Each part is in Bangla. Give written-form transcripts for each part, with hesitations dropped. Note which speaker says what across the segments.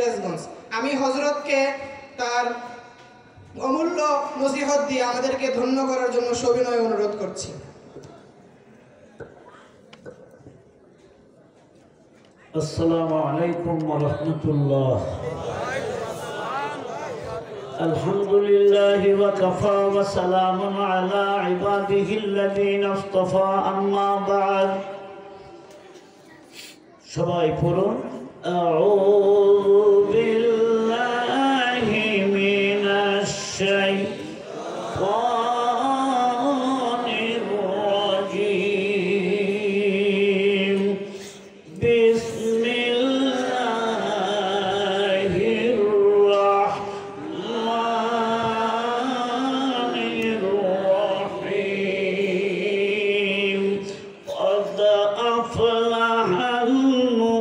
Speaker 1: সিরাজগঞ্জ। আমি হযরতকে তার অমূল্য নসিহত দিয়ে আমাদেরকে ধন্য করার জন্য সবিনয় অনুরোধ করছি।
Speaker 2: আসসালামু আলাইকুম ওয়া রাহমাতুল্লাহ। আলহামদুলিল্লাহি ওয়া কাফা ওয়া সালামুন আলা ইবাদিহিল্লাযীনা ইসতাফা, আম্মা বা'দ। সবাই পড়ুন আউযু বিল্লাহি মিনাশ শাইতানির রাজীম। বিসমিল্লাহির রাহমানির রাহিম। قد أفلح المؤمنون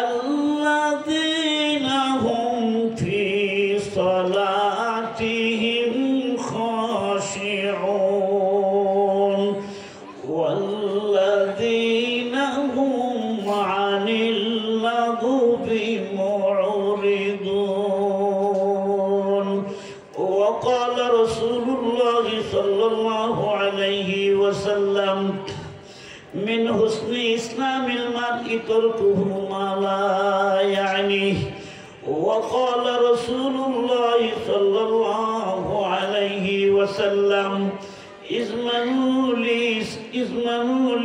Speaker 2: الذين هم في صلاتهم خاشعون والذين هم عن اللغو معرضون. وقال رسول الله صلى الله عليه وسلم من حسن إسلام المرء تركه ما لا يعنيه. وقال رسول الله صلى الله عليه وسلم اضمنوا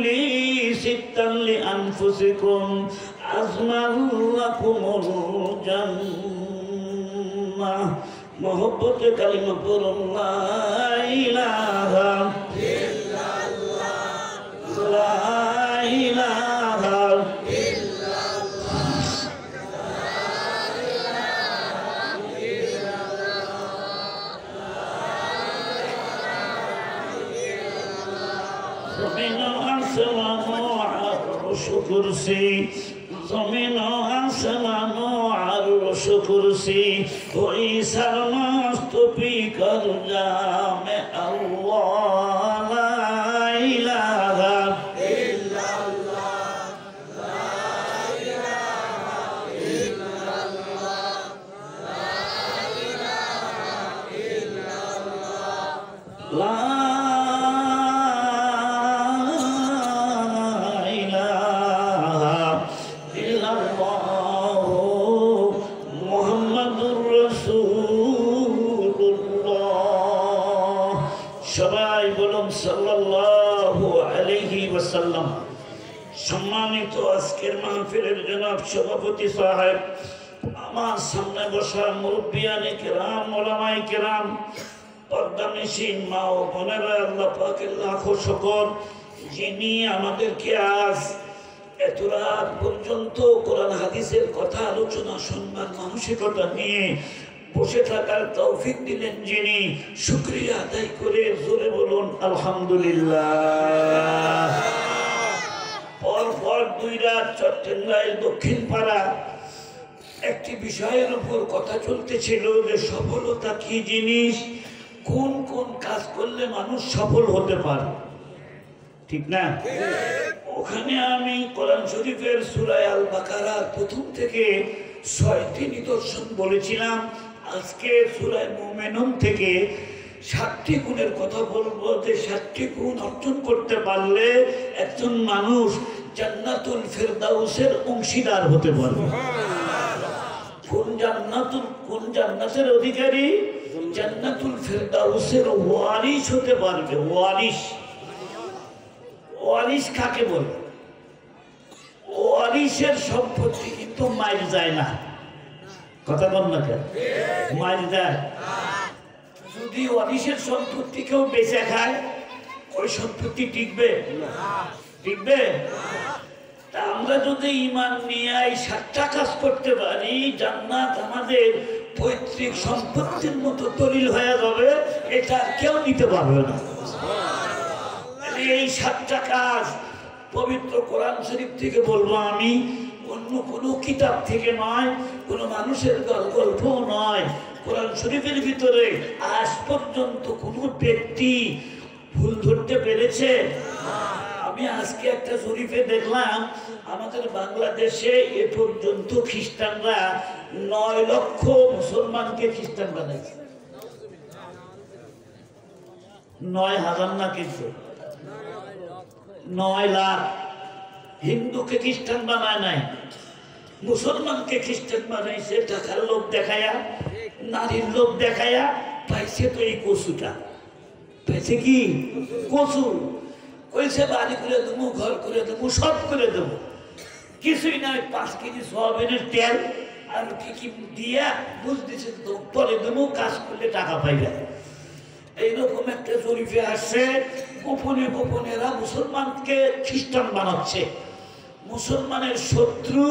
Speaker 2: لي ستا لأنفسكم أضمن لكم الجنة. محبت كلمة پر لا إله إلا الله لا إله إلا الله زمین آسمان و عرش و کرسی زمین و آسمان و عرش و کرسی کوئی سرمست پی کر جام اللہ لا الہ الا اللہ لا الہ الا اللہ لا الہ الا اللہ لا সম্মানিত আজকের মাহফিলের জনাব সভাপতি সাহেব, আমার সামনে বসা মুরব্বিয়ানে কেরাম, ওলামায়ে কেরাম, পর্দানিশীন মা ও বোনেরা, আল্লাহ পাকের লাখো শুকর যিনি আমাদেরকে আজ এত রাত পর্যন্ত কোরআন হাদিসের কথা আলোচনা শুনবার মানসিকতা নিয়ে বসে থাকার তৌফিক দিলেন, যিনি শুকরিয়া আদায় করে জোরে বলুন আলহামদুলিল্লাহ। পরপর 2 রাত চট্টগ্রামের দক্ষিণ পাড়া একটি বিষয়ের উপর কথা চলতেছিল যে সফলতা কি জিনিস, কোন কোন কাজ করলে মানুষ সফল হতে পারে, ঠিক না? ওখানে আমি কোরআন শরীফের সূরা আল বাকারার প্রথম থেকে 6টি নিদর্শন বলেছিলাম। আজকে সূরা মুমিনুন থেকে 7টি গুণের কথা বলবো, যে 7টি গুণ অর্জন করতে পারলে একজন মানুষ জান্নাতুল ফেরদাউসের অংশীদার হতে পারবে। কোন জান্নাতের অধিকারী? জান্নাতুল ফেরদাউসের ওয়ারিস হতে পারবে। ওয়ারিস কাকে বলে? ওয়ারিসের সম্পত্তি কিন্তু মাইর যায় না, কথা বল না কেন? মাইর যায়। যদি ওয়ারিসের সম্পত্তি কেউ বেঁচে খায়, ওই সম্পত্তি টিকবে? টিকবে? তা আমরা যদি ঈমান নিয়ে এই 7টা কাজ করতে পারি, জান্নাত আমাদের পৈতৃক সম্পত্তির মতো দলিল হয়ে যাবে, এটা কেউ নিতে পারবে না। এই 7টা কাজ পবিত্র কোরআন শরীফ থেকে বলবো আমি, অন্য কোনো কিতাব থেকে নয়, কোনো মানুষের গল্প নয়। কোরআন শরীফের ভিতরে আজ পর্যন্ত কোনো ব্যক্তি ভুল ধরতে পেরেছে? আমি আজকে একটা জরিপে দেখলাম আমাদের বাংলাদেশে এ পর্যন্ত খ্রিস্টানরা 9 লক্ষ মুসলমানকে খ্রিস্টান বানাইছে। 9,000 না, কিন্তু 9 লাখ হিন্দুকে খ্রিস্টান বানায় নাই, মুসলমানকে খ্রিস্টান বানাইছে। টাকার লোভ দেখায়া, নারীর লোভ দেখায়া পাইছে তো এই কচুটা, পাইছে কি কচু। কইছে বাড়ি করে দেবো, ঘর করে দেবো, সব করে দেবো, কিছুই নয়। 5 কেজি সয়াবিনের তেল আর কি কি দিয়া বুঝ দিছে, পরে দেবো, কাজ করলে টাকা পাইবে। এইরকম একটা জরিপে আসছে গোপনে গোপনেরা মুসলমানকে খ্রিস্টান বানাচ্ছে। মুসলমানের শত্রু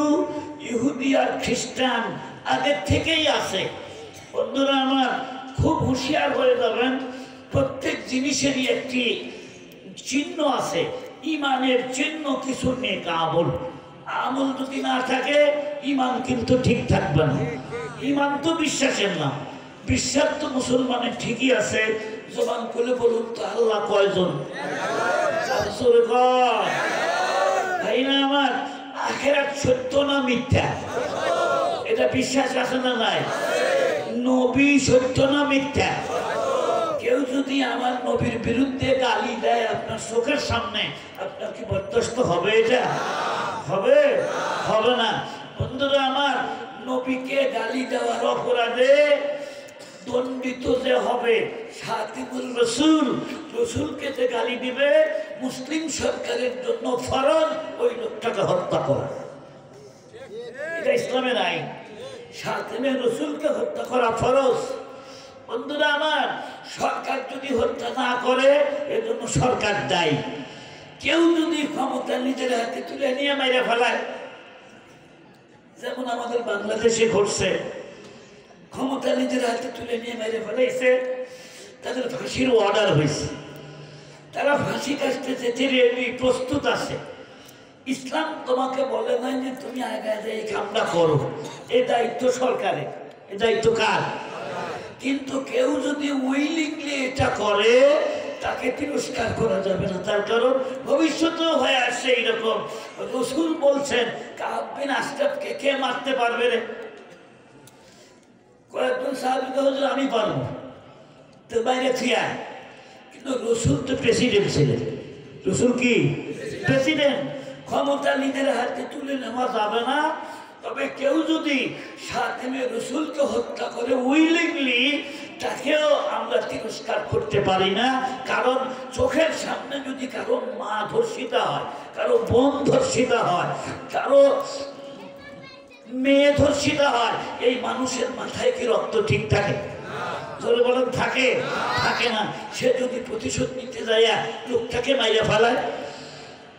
Speaker 2: ইহুদি আর খ্রিস্টান আগের থেকেই আছে। বন্ধুরা আমার, খুব হুঁশিয়ার হয়ে যাবেন। প্রত্যেক জিনিসেরই একটি চিহ্ন আছে, ইমানের চিহ্ন কিছু নেক আমল। আমল যদি না থাকে ইমান কিন্তু ঠিক থাকবে না। ইমান তো বিশ্বাসের নাম, বিশ্বাস তো মুসলমানের ঠিকই আছে। জবান খুলে বলুন তো আল্লাহ কয়জন? তাই না আমার? আখেরাত সত্য না মিথ্যা? এটা বিশ্বাস আছে না নাই? নবী সত্য না মিথ্যা? কেউ যদি আমার নবীর বিরুদ্ধে গালি দেয় আপনার চোখের সামনে, আপনার কি বরদাস্ত হবে? এটা হবে? হবে না। বন্ধুরা আমার, নবীকে গালি দেওয়ার অপরাধে দণ্ডিত যে হবে শাতিমুর রাসূল, রাসূলকে যে গালি দিবে, মুসলিম সরকারের জন্য ফরজ ওই লোকটাকে হত্যা করা। এটা ইসলামের আইন। শাতিমে রাসূলকে হত্যা করা ফরজ। বন্ধুরা আমার, সরকার যদি হত্যা না করে এজন্য সরকার দায়ী। কেউ যদি ক্ষমতা নিজের হাতে তুলে নিয়ে মেরে ফেলায়, যেমন আমাদের বাংলাদেশে ঘটছে, ক্ষমতা নিজের হাতে তুলে নিয়ে মেরে ফেলাইছে, তাদের ফাঁসির অর্ডার হয়েছে, তারা ফাঁসি কাটতে যেতে রেডি, প্রস্তুত আছে। ইসলাম তোমাকে বলে নাই যে তুমি আগে এই কামটা করো, এ দায়িত্ব সরকারের, এ দায়িত্ব কার? কিন্তু কেউ যদি উইলিংলি এটা করে তাকে তিরস্কার করা যাবে না। তার কারণ ভবিষ্যতেও হয়ে আসছে এইরকম। রাসূল বলছেন কাব বিন আশরাফকে কে মারতে পারবে রে? কয়েকজন সাহাবীকে হুজুর আমি পারবো, তো বাইরে থিয়া। কিন্তু রাসূল তো প্রেসিডেন্ট ছিলেন। রাসূল কি প্রেসিডেন্ট? ক্ষমতা নিজের হাতে তুলে নেওয়া যাবে না। তবে কেউ যদি শাতিমে রাসূলকে হত্যা করে উইলিংলি, তাকেও আমরা তিরস্কার করতে পারি না। কারণ চোখের সামনে যদি কারো মা ধর্ষিতা হয়, কারো বোন ধর্ষিতা হয়, কারো মেয়ে ধর্ষিতা হয়, এই মানুষের মাথায় কি রক্ত ঠিক থাকে? জোরে বলেন থাকে? থাকে না। সে যদি প্রতিশোধ নিতে যায় লোকটাকে মাইরা ফেলায়,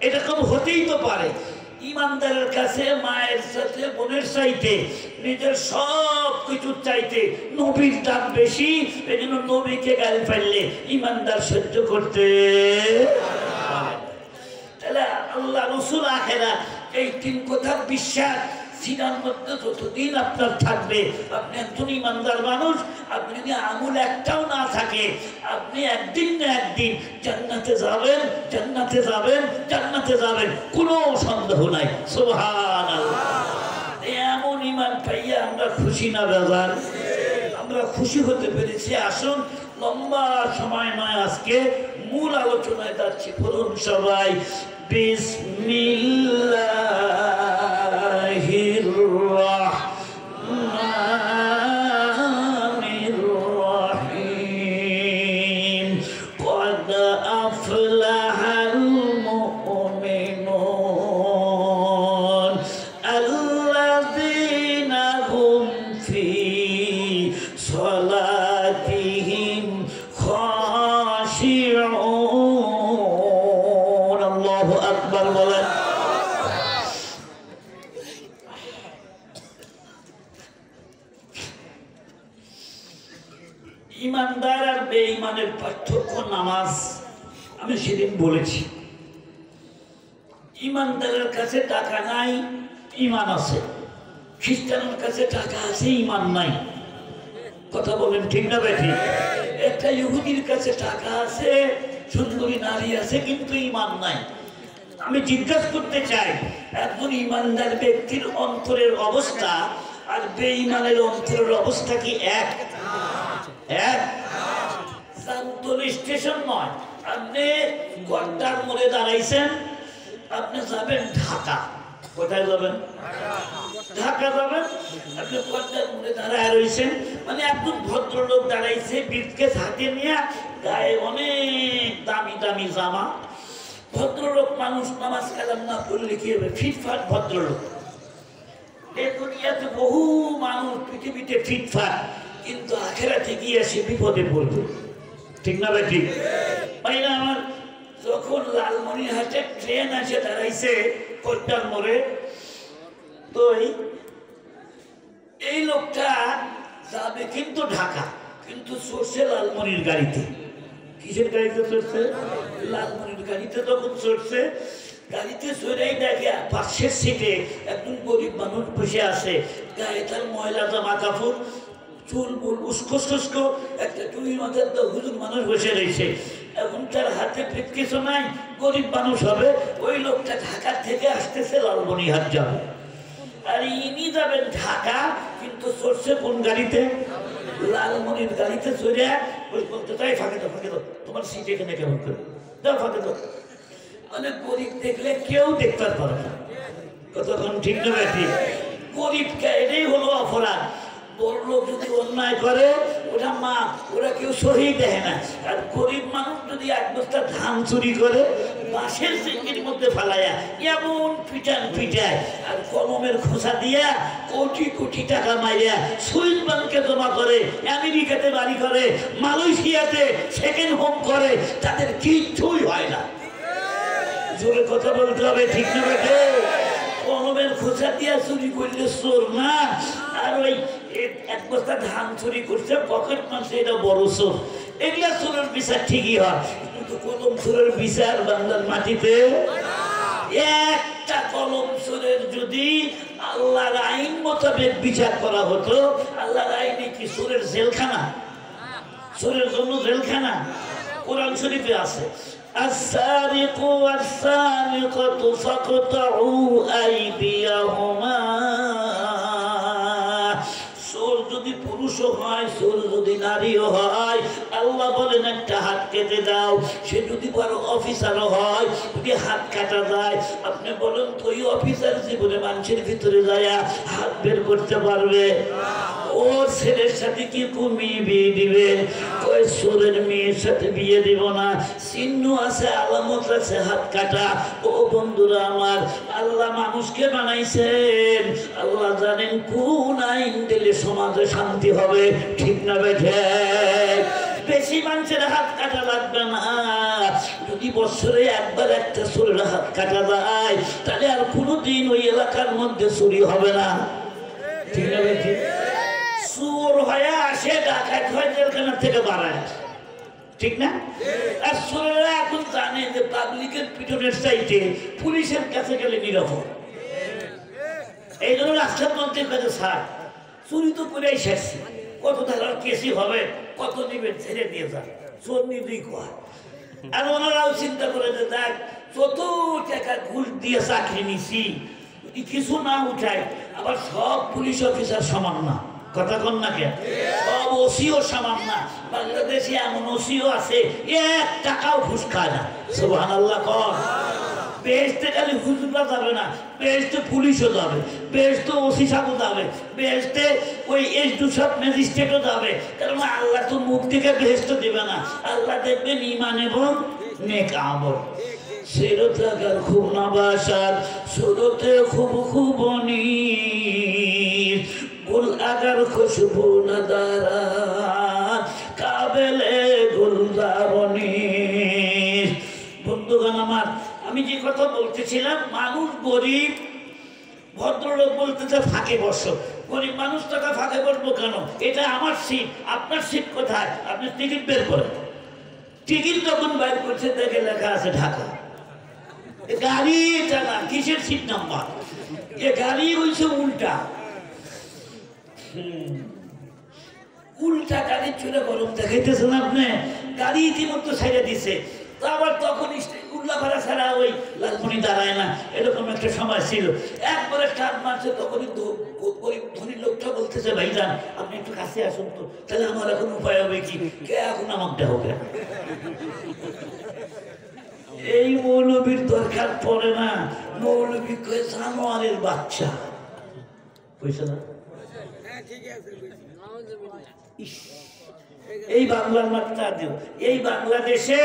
Speaker 2: এটা কোন হতেই তো পারে। ইমানদারের কাছে মায়ের সাথে বোনের চাইতে নিজের সব কিছু চাইতে নবীর দাম বেশি। এই জন্য নবীকে গালি ফেললে ইমানদার সহ্য করতে। তাহলে আল্লাহ, রাসূল, আখিরাত, এই 3 কথার বিশ্বাস সিনার মধ্যে যতদিন আপনার থাকবে, আপনি একজন ইমানদার মানুষ। আপনি যদি আমল একটাও না থাকে, আপনি একদিন না একদিন জান্নাতে যাবেন, জান্নাতে যাবেন, জান্নাতে যাবেন, কোনো সন্দেহ নাই। সুবহানাল্লাহ। এমন ইমান পাইয়া আমরা খুশি না বেজার? আমরা খুশি হতে পেরেছি। আসুন, লম্বা সময় নয়, আজকে মূল আলোচনায় যাচ্ছি। বলুন সবাই বিসমিল্লাহির রাহমানির রাহিম। قد أفلح المؤمنون الذين هم في صلاتهم خاشعون। الله أكبر বলেন। ইমানদার আর বেঈমানের পার্থক্য নামাজ। আমি সেদিন বলেছি, ইমানদারের কাছে টাকা নাই, ইমান আছে। খ্রিস্টানের কাছে টাকা আছে, ইমান নাই। কথা বলেন ঠিক না বেঠিক? একটা ইহুদির কাছে টাকা আছে, সুন্দরী নারী আছে, কিন্তু ইমান নাই। আমি জিজ্ঞাসা করতে চাই, একজন ইমানদার ব্যক্তির অন্তরের অবস্থা আর বেঈমানের অন্তরের অবস্থা কি এক? এক সান্তলি স্টেশন নয়। আপনি গড্ডার মোড়ে দাঁড়াইছেন, আপনি যাবেন ঢাকা। কোথায় যাবেন? ঢাকা যাবেন। আপনি গড্ডার মোড়ে দাঁড়ায় রয়েছেন, মানে একজন ভদ্রলোক দাঁড়াইছে, ব্রিফকেস হাতে নিয়ে, গায়ে অনেক দামি দামি জামা। ভদ্রলোক মানুষ, নামাজ কালাম না পড়লে কি হবে? ফিটফাট ভদ্রলোক। এই দুনিয়াতে বহু মানুষ পৃথিবীতে ফিটফাট, কিন্তু আখেরাতে গিয়ে সে বিপদে পড়বে। ঠিক না ভাই? ঠিক ভাই না? আমার যখন লালমনিরহাটে ট্রেন আসে দাঁড়াইছে গড্ডার মোড়ে, তো এই লোকটা যাবে কিন্তু ঢাকা, কিন্তু চড়ছে লালমনির গাড়িতে। কিসের গাড়িতে চড়ছে? লালমনির গাড়িতে। যখন চড়ছে, গাড়িতে চড়েই দেখে পাশের সিটে একজন গরিব মানুষ বসে আছে, গায়ে তার ময়লা জামা কাপড়, চুল মুল উস্কো শুস্কো, একটা টুই মাথার তো হুজুর মানুষ বসে রয়েছে। এখন তার হাতে কিছু নাই, গরিব মানুষ হবে। ওই লোকটা ঢাকা থেকে আসতেছে লালমনিরহাট যাবে, আর ইনি যাবেন ঢাকা, কিন্তু চড়ছে কোন গাড়িতে? লালমনির গাড়িতে চড়ে বলতে চাই, ফাঁকে দাও, ফাঁকে দাও, তোমার সিট এখানে কেমন করে দাও, ফাঁকে দাও। মানে গরিব দেখলে কেউ দেখতে পারে না। কতক্ষণ? ঠিক না ভাই? ঠিক। গরিবকে, এটাই হলো অপরাধ। বড় লোক যদি অন্যায় করে, ওটা মা, ওরা কেউ সহি দেয় না। আর গরিব মানুষ যদি এক বস্তা ধান চুরি করে, বাঁশের চিংড়ির মধ্যে ফেলাইয়া এমন পিটায়, আর কলমের খোসা দিয়া কোটি কোটি টাকা মাইয়া সুইস ব্যাংকে জমা করে, আমেরিকাতে বাড়ি করে, মালয়েশিয়াতে সেকেন্ড হোম করে, তাদের কিচ্ছুই হয় না। জোরে কথা বলতে হবে। ঠিক না বেটে? কলমের খোসা দিয়া চুরি করলে চোর না, আর ওই এক বস্তা ধান চুরি করছে পকেট মারছে, এটা বড় চোর। এগুলা চোরের বিচার ঠিকই হয়, কিন্তু কলম চোরের বিচার বাংলার মাটিতে একটা কলম চোরের যদি আল্লাহর আইন মোতাবেক বিচার করা হতো, আল্লাহর আইনে কি চোরের জেলখানা? চোরের জন্য জেলখানা কোরআন শরীফে আছে, السارق والسارقة فاقطعوا أيديهما। চোর যদি পুরুষও হয়, চোর যদি নারীও হয়, আল্লাহ বলেন একটা হাত কেটে দাও। সে যদি বড় অফিসারও হয়, যদি হাত কাটা যায়, আপনি বলেন তো ওই অফিসার জীবনে মানুষের ভিতরে যায় হাত বের করতে পারবে? ওর ছেলের সাথে কি মেয়ে বিয়ে দিবে? ওই চোরের মেয়ের সাথে বিয়ে দিব না। চিহ্ন আছে, আলামত আছে, হাত কাটা। ও বন্ধুরা আমার, আল্লাহ মানুষকে বানাইছেন, আল্লাহ জানেন কোন আইন দিলে সমাজে শান্তি হবে। ঠিক না বেঠে? বেশি মানুষের হাত কাটা লাগবে না। যদি বছরে একবার একটা চোরের হাত কাটা যায়, তাহলে আর কোনোদিন ওই এলাকার মধ্যে চুরি হবে না। ঠিক না বেঠে? চোর হয়ে আসে, ডাকাত হয়ে জেলখানা থেকে বাড়ায়। ঠিক না? আর চোরেরা এখন জানে যে পাবলিকের পিটনের চাইতে পুলিশের কাছে গেলে নিরাপদ। এই জন্য রাস্তার মন্ত্রীর কাছে ছাড়, চুরি তো করেই শেষছে, কত ধারার কেসি হবে, কত নিবেন, ছেড়ে দিয়ে যান, চোর নিবেই কয়। আর ওনারাও চিন্তা করে যে দেখ, যত টাকা ঘুষ দিয়ে চাকরি নিছি, যদি কিছু না উঠায়, আবার সব পুলিশ অফিসার সমান না। কথা কন না কেন? সব ওসিও সমান না। বাংলাদেশে এমন ওসিও আছে 1 টাকাও ঘুষ খায় না। সুবহানাল্লাহ কর। বেহেশতে খালি হুজুররা যাবে না, বেহেশতে পুলিশও যাবে, বেহেশতে ওসি সাহেবও যাবে, বেহেশতে ওই এসডি সব ম্যাজিস্ট্রেটও যাবে। কারণ আল্লাহ তো মুখ থেকে বেহেশত দেবে না, আল্লাহ দেখবেন ঈমান এবং নেক আমল। সিরত আগার খুব নবাসার, সুরতে খুব খুবনি, গুল আগার খুশবু নদারা, কাবেলে গুলদারনি। বন্ধুগণ আমার, আমি যে কথা বলতেছিলাম, মানুষ গরিব, ভদ্রলোক বলতেছে ফাঁকে বসো। গরিব মানুষ টাকা ফাঁকে বসবো কেন? এটা আমার সিট, আপনার সিট কোথায়? আপনি টিকিট বের করেন। টিকিট যখন বের করছে, দেখে লেখা আছে ঢাকা। গাড়ি টাকা কিসের সিট নাম্বার? এ গাড়ি হয়েছে উল্টা। উল্টা গাড়ির চুলে গরম দেখাইতেছেন আপনি। গাড়ি ইতিমধ্যে ছেড়ে দিছে, আবার তখন উল্লাপাড়া ছাড়া ওই লালমনি দাঁড়ায় না, এরকম একটা সময় ছিল। একবারে টান মারছে, তখনই গরিব ধনী লোকটা বলতেছে, ভাইজান আপনি একটু কাছে আসুন তো, তাহলে আমার এখন উপায় হবে কি, কে এখন আমাকে দেহ কে? এই মৌলবীর দরকার পড়ে না। মৌলবী কয়ে জানোয়ারের বাচ্চা, বুঝছে না? এই বাংলার মাত্রা দিও। এই বাংলাদেশে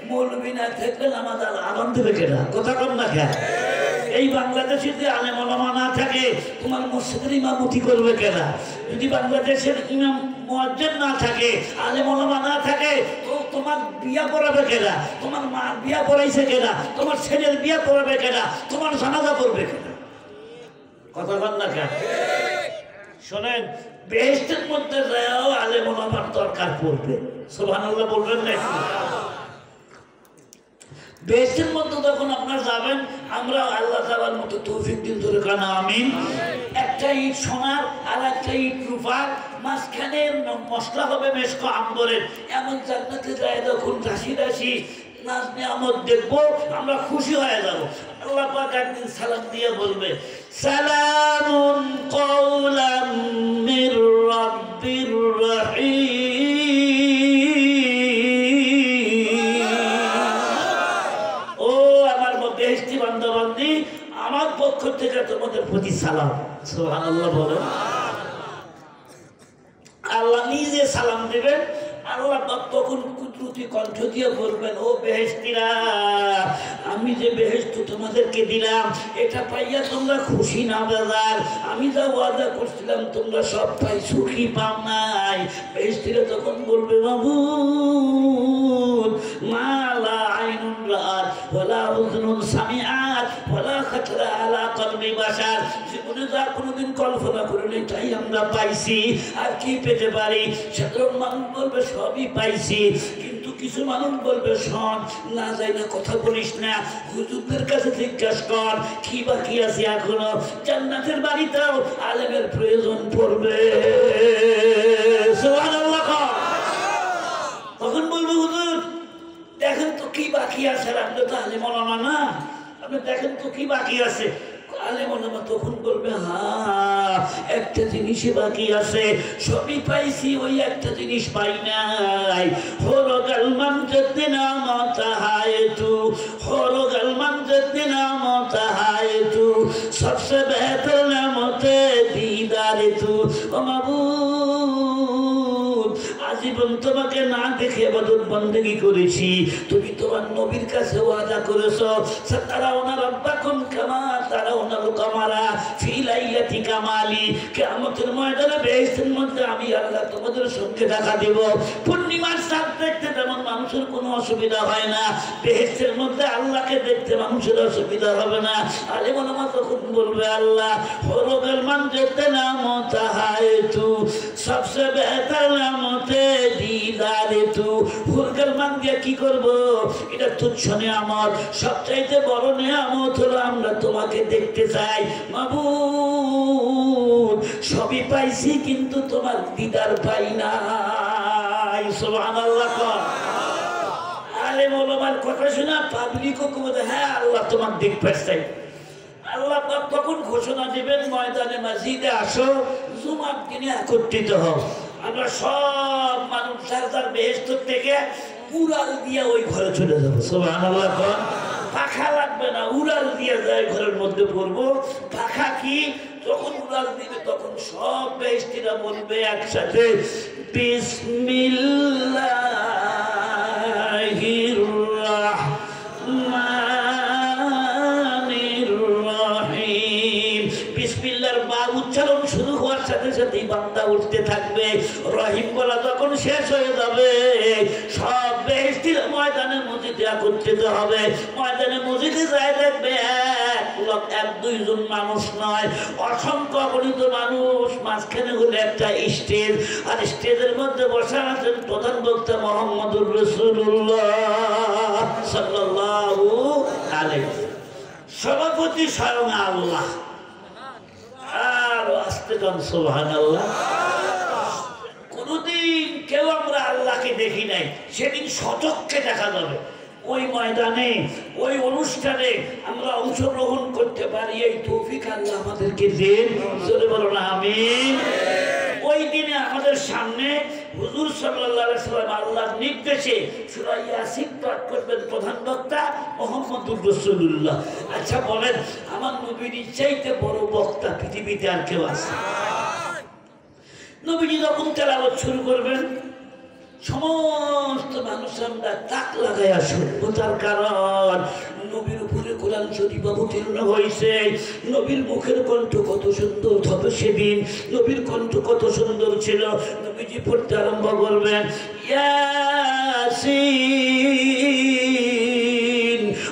Speaker 2: মৌলবী না থাকলে আমাদের আরাম দেবে কেনা, কথা কম না কেন? এই বাংলাদেশে যদি আলেম ওলামা না থাকে, তোমার মসজিদের ইমামতি করবে কেনা? যদি বাংলাদেশের ইমাম মুয়াজ্জিন না থাকে, আলেম ওলামা না থাকে, তো তোমার বিয়া পড়াবে কেনা? তোমার মা বিয়া পড়াইছে কেনা? তোমার ছেলের বিয়া পড়াবে কেনা? তোমার জানাজা পড়বে কেনা? কথা কম না কেন? শোনেন, বেহেশতের মধ্যে যাও আলেম ওলামার দরকার পড়বে। সুবহানাল্লাহ বলবেন না? বেহেশতের মধ্যে যখন আপনারা যাবেন, আমরা আল্লাহ তাআলার মতো তৌফিক দিন ধরে কানা আমিন। একটা ইট সোনার আর একটা ইট রূপার, মাঝখানে মশলা হবে মেশক আম্বরের। এমন জান্নাতে যায় যখন রাশি রাশি নাজ নিয়ামত দেখবো, আমরা খুশি হয়ে যাব। আল্লাহ পাক একদিন সালাম দিয়ে বলবে, সালামুন কওলাম মির রাব্বির রাহিম। ও আমার বেহেশতি বান্দা-বান্দি, আমার পক্ষ থেকে তোমাদের প্রতি সালাম। সুবহানাল্লাহ বলেন। আল্লাহ নিজে সালাম দিবেন। আল্লাহ তখন কুদরতি কণ্ঠ দিয়ে বলবেন, ও বেহেশতিরা, আমি যে বেহেশত তোমাদেরকে দিলাম, এটা পাইয়া তোমরা খুশি না বেজার? আমি যা ওয়াদা করছিলাম তোমরা সব পাইছো কি পাও নাই? বেহেশতিরা তখন বলবে, মাবুদ, মা লা আইনুন রাআত ওয়ালা উযুনুন সামিআত ওয়ালা খাতরা আলা কলবি বাশার। জীবনে যা কোনোদিন কল্পনা করিনি তাই আমরা পাইছি, আর কি পেতে পারি? সাধারণ মানুষ বলবে সবই পাইছি, কিন্তু কিছু মানুষ বলবে, শোন, না যাই না কথা বলিস না, হুজুরদের কাছে জিজ্ঞাসা কর কি বাকি আছে এখনো। জান্নাতের বাড়িতেও আলেমের প্রয়োজন পড়বে। সুবহানাল্লাহ। তখন বলবে, হুজুর দেখেন তো কি বাকি আছে, আপনি তো আলেম ওলামা না, আপনি দেখেন তো কি বাকি আছে। আলেম ওলামা তখন বলবে, হ্যাঁ একটা জিনিসই বাকি আছে, সবই পাইছি, ওই একটা জিনিস পাই নাই। হরগাল মানজতে নামতা হায়তু, হরগাল মানজতে নামতা হায়তু, সবসে বেহতর নামতে দিদারে তু। ও মাবুদ, আজীবন তোমাকে না দেখে ইবাদত বন্দেগী করেছি, তুমি তোমার নবীর কাছে ওয়াদা করেছো, সাতারাউনা রাব্বাকুম কামা তারাউনাল কামারা ফি লাইলাতি কামালি। কিয়ামতের ময়দানে বেহেশতের মধ্যে আমি আল্লাহ তোমাদের সঙ্গে দেখা দেব। পূর্ণিমার চাঁদ দেখতে যেমন মানুষের কোনো অসুবিধা হয় না, বেহেশতের মধ্যে আল্লাহকে দেখতে মানুষের অসুবিধা হবে না। আলেম ওলামা তখন বলবে, আল্লাহ হরগাল মানজতে নামতা হায়তু, সবসে বেহতর নামতে দিদারে তু। হুরগাল মান দিয়ে কি করবো? এটা তুচ্ছ নিয়ামত। সবচাইতে বড় নিয়ামত হলো আমরা তোমাকে দেখতে চাই। মাবুদ, সবই পাইছি কিন্তু তোমার দিদার পাই নাই। সুবহানাল্লাহ। আলেম ওলামার কথা শোনা পাবলিকও বলে, হ্যাঁ আল্লাহ তোমার দেখতে চাই। আল্লাহ তখন ঘোষণা দিবেন, ময়দানে মসজিদে আসো, জুমার দিনে একত্রিত হও। আমরা সব মানুষ যার বেহেশত থেকে উড়াল দিয়ে ওই ঘরে চলে যাবো। সুবহানাল্লাহ। পাখা লাগবে না, উড়াল দিয়ে যায় ঘরের মধ্যে পড়বো। পাখা কি? যখন উড়াল দিবে তখন সব বেহেশতিরা বলবে একসাথে, বিসমিল্লাহির রাহমানির রাহিম। বিসমিল্লাহর বা উচ্চারণ শুরু হওয়ার সাথে সাথেই বান্দা উঠতে থাকবে। রহিম বলা যখন শেষ হয়ে যাবে, সব বেহেশতিরা ময়দানে মসজিদে একত্রিত হবে। ময়দানে মসজিদে যায় দেখবে এক দুইজন মানুষ নয়, অসংখ্য অগণিত মানুষ। মাঝখানে হলো একটা স্টেজ, আর স্টেজের মধ্যে বসা আছেন প্রধান বক্তা মুহাম্মদুর রাসূলুল্লাহ সাল্লাল্লাহু আলাইহি। সভাপতি স্বয়ং আল্লাহ। আর আস্তে গান সুবহানাল্লাহ। কোনদিন কেউ আমরা আল্লাহকে দেখি নাই, সেদিন সচক্ষে দেখা যাবে। ওই ময়দানে ওই অনুষ্ঠানে আমরা অংশগ্রহণ করতে পারি, এই তৌফিক আল্লাহ আমাদেরকে দেন। জোরে বলো না আমিন। ওই দিনে আমাদের সামনে হুজুর সাল্লাল্লাহু আলাইহি ওয়াসাল্লাম আল্লাহর নির্দেশে সূরা ইয়াসিন পাঠ করবেন প্রধান বক্তা মুহাম্মদুর রাসূলুল্লাহ। আচ্ছা বলেন, আমার নবীর চাইতে বড় বক্তা পৃথিবীতে আর কেউ আছে? নবীজি যখন তেলাওয়াত শুরু করবেন সমস্ত মানুষ আমরা তাক লাগাইয়া শুনবো, তার কারণ নবীর উপরে কোরআন শরীফ অবতীর্ণ হয়েছে। নবীর মুখের কণ্ঠ কত সুন্দর হবে সেদিন, নবীর কণ্ঠ কত সুন্দর ছিল। নবীজি পড়তে আরম্ভ করবেন, ইয়াসিন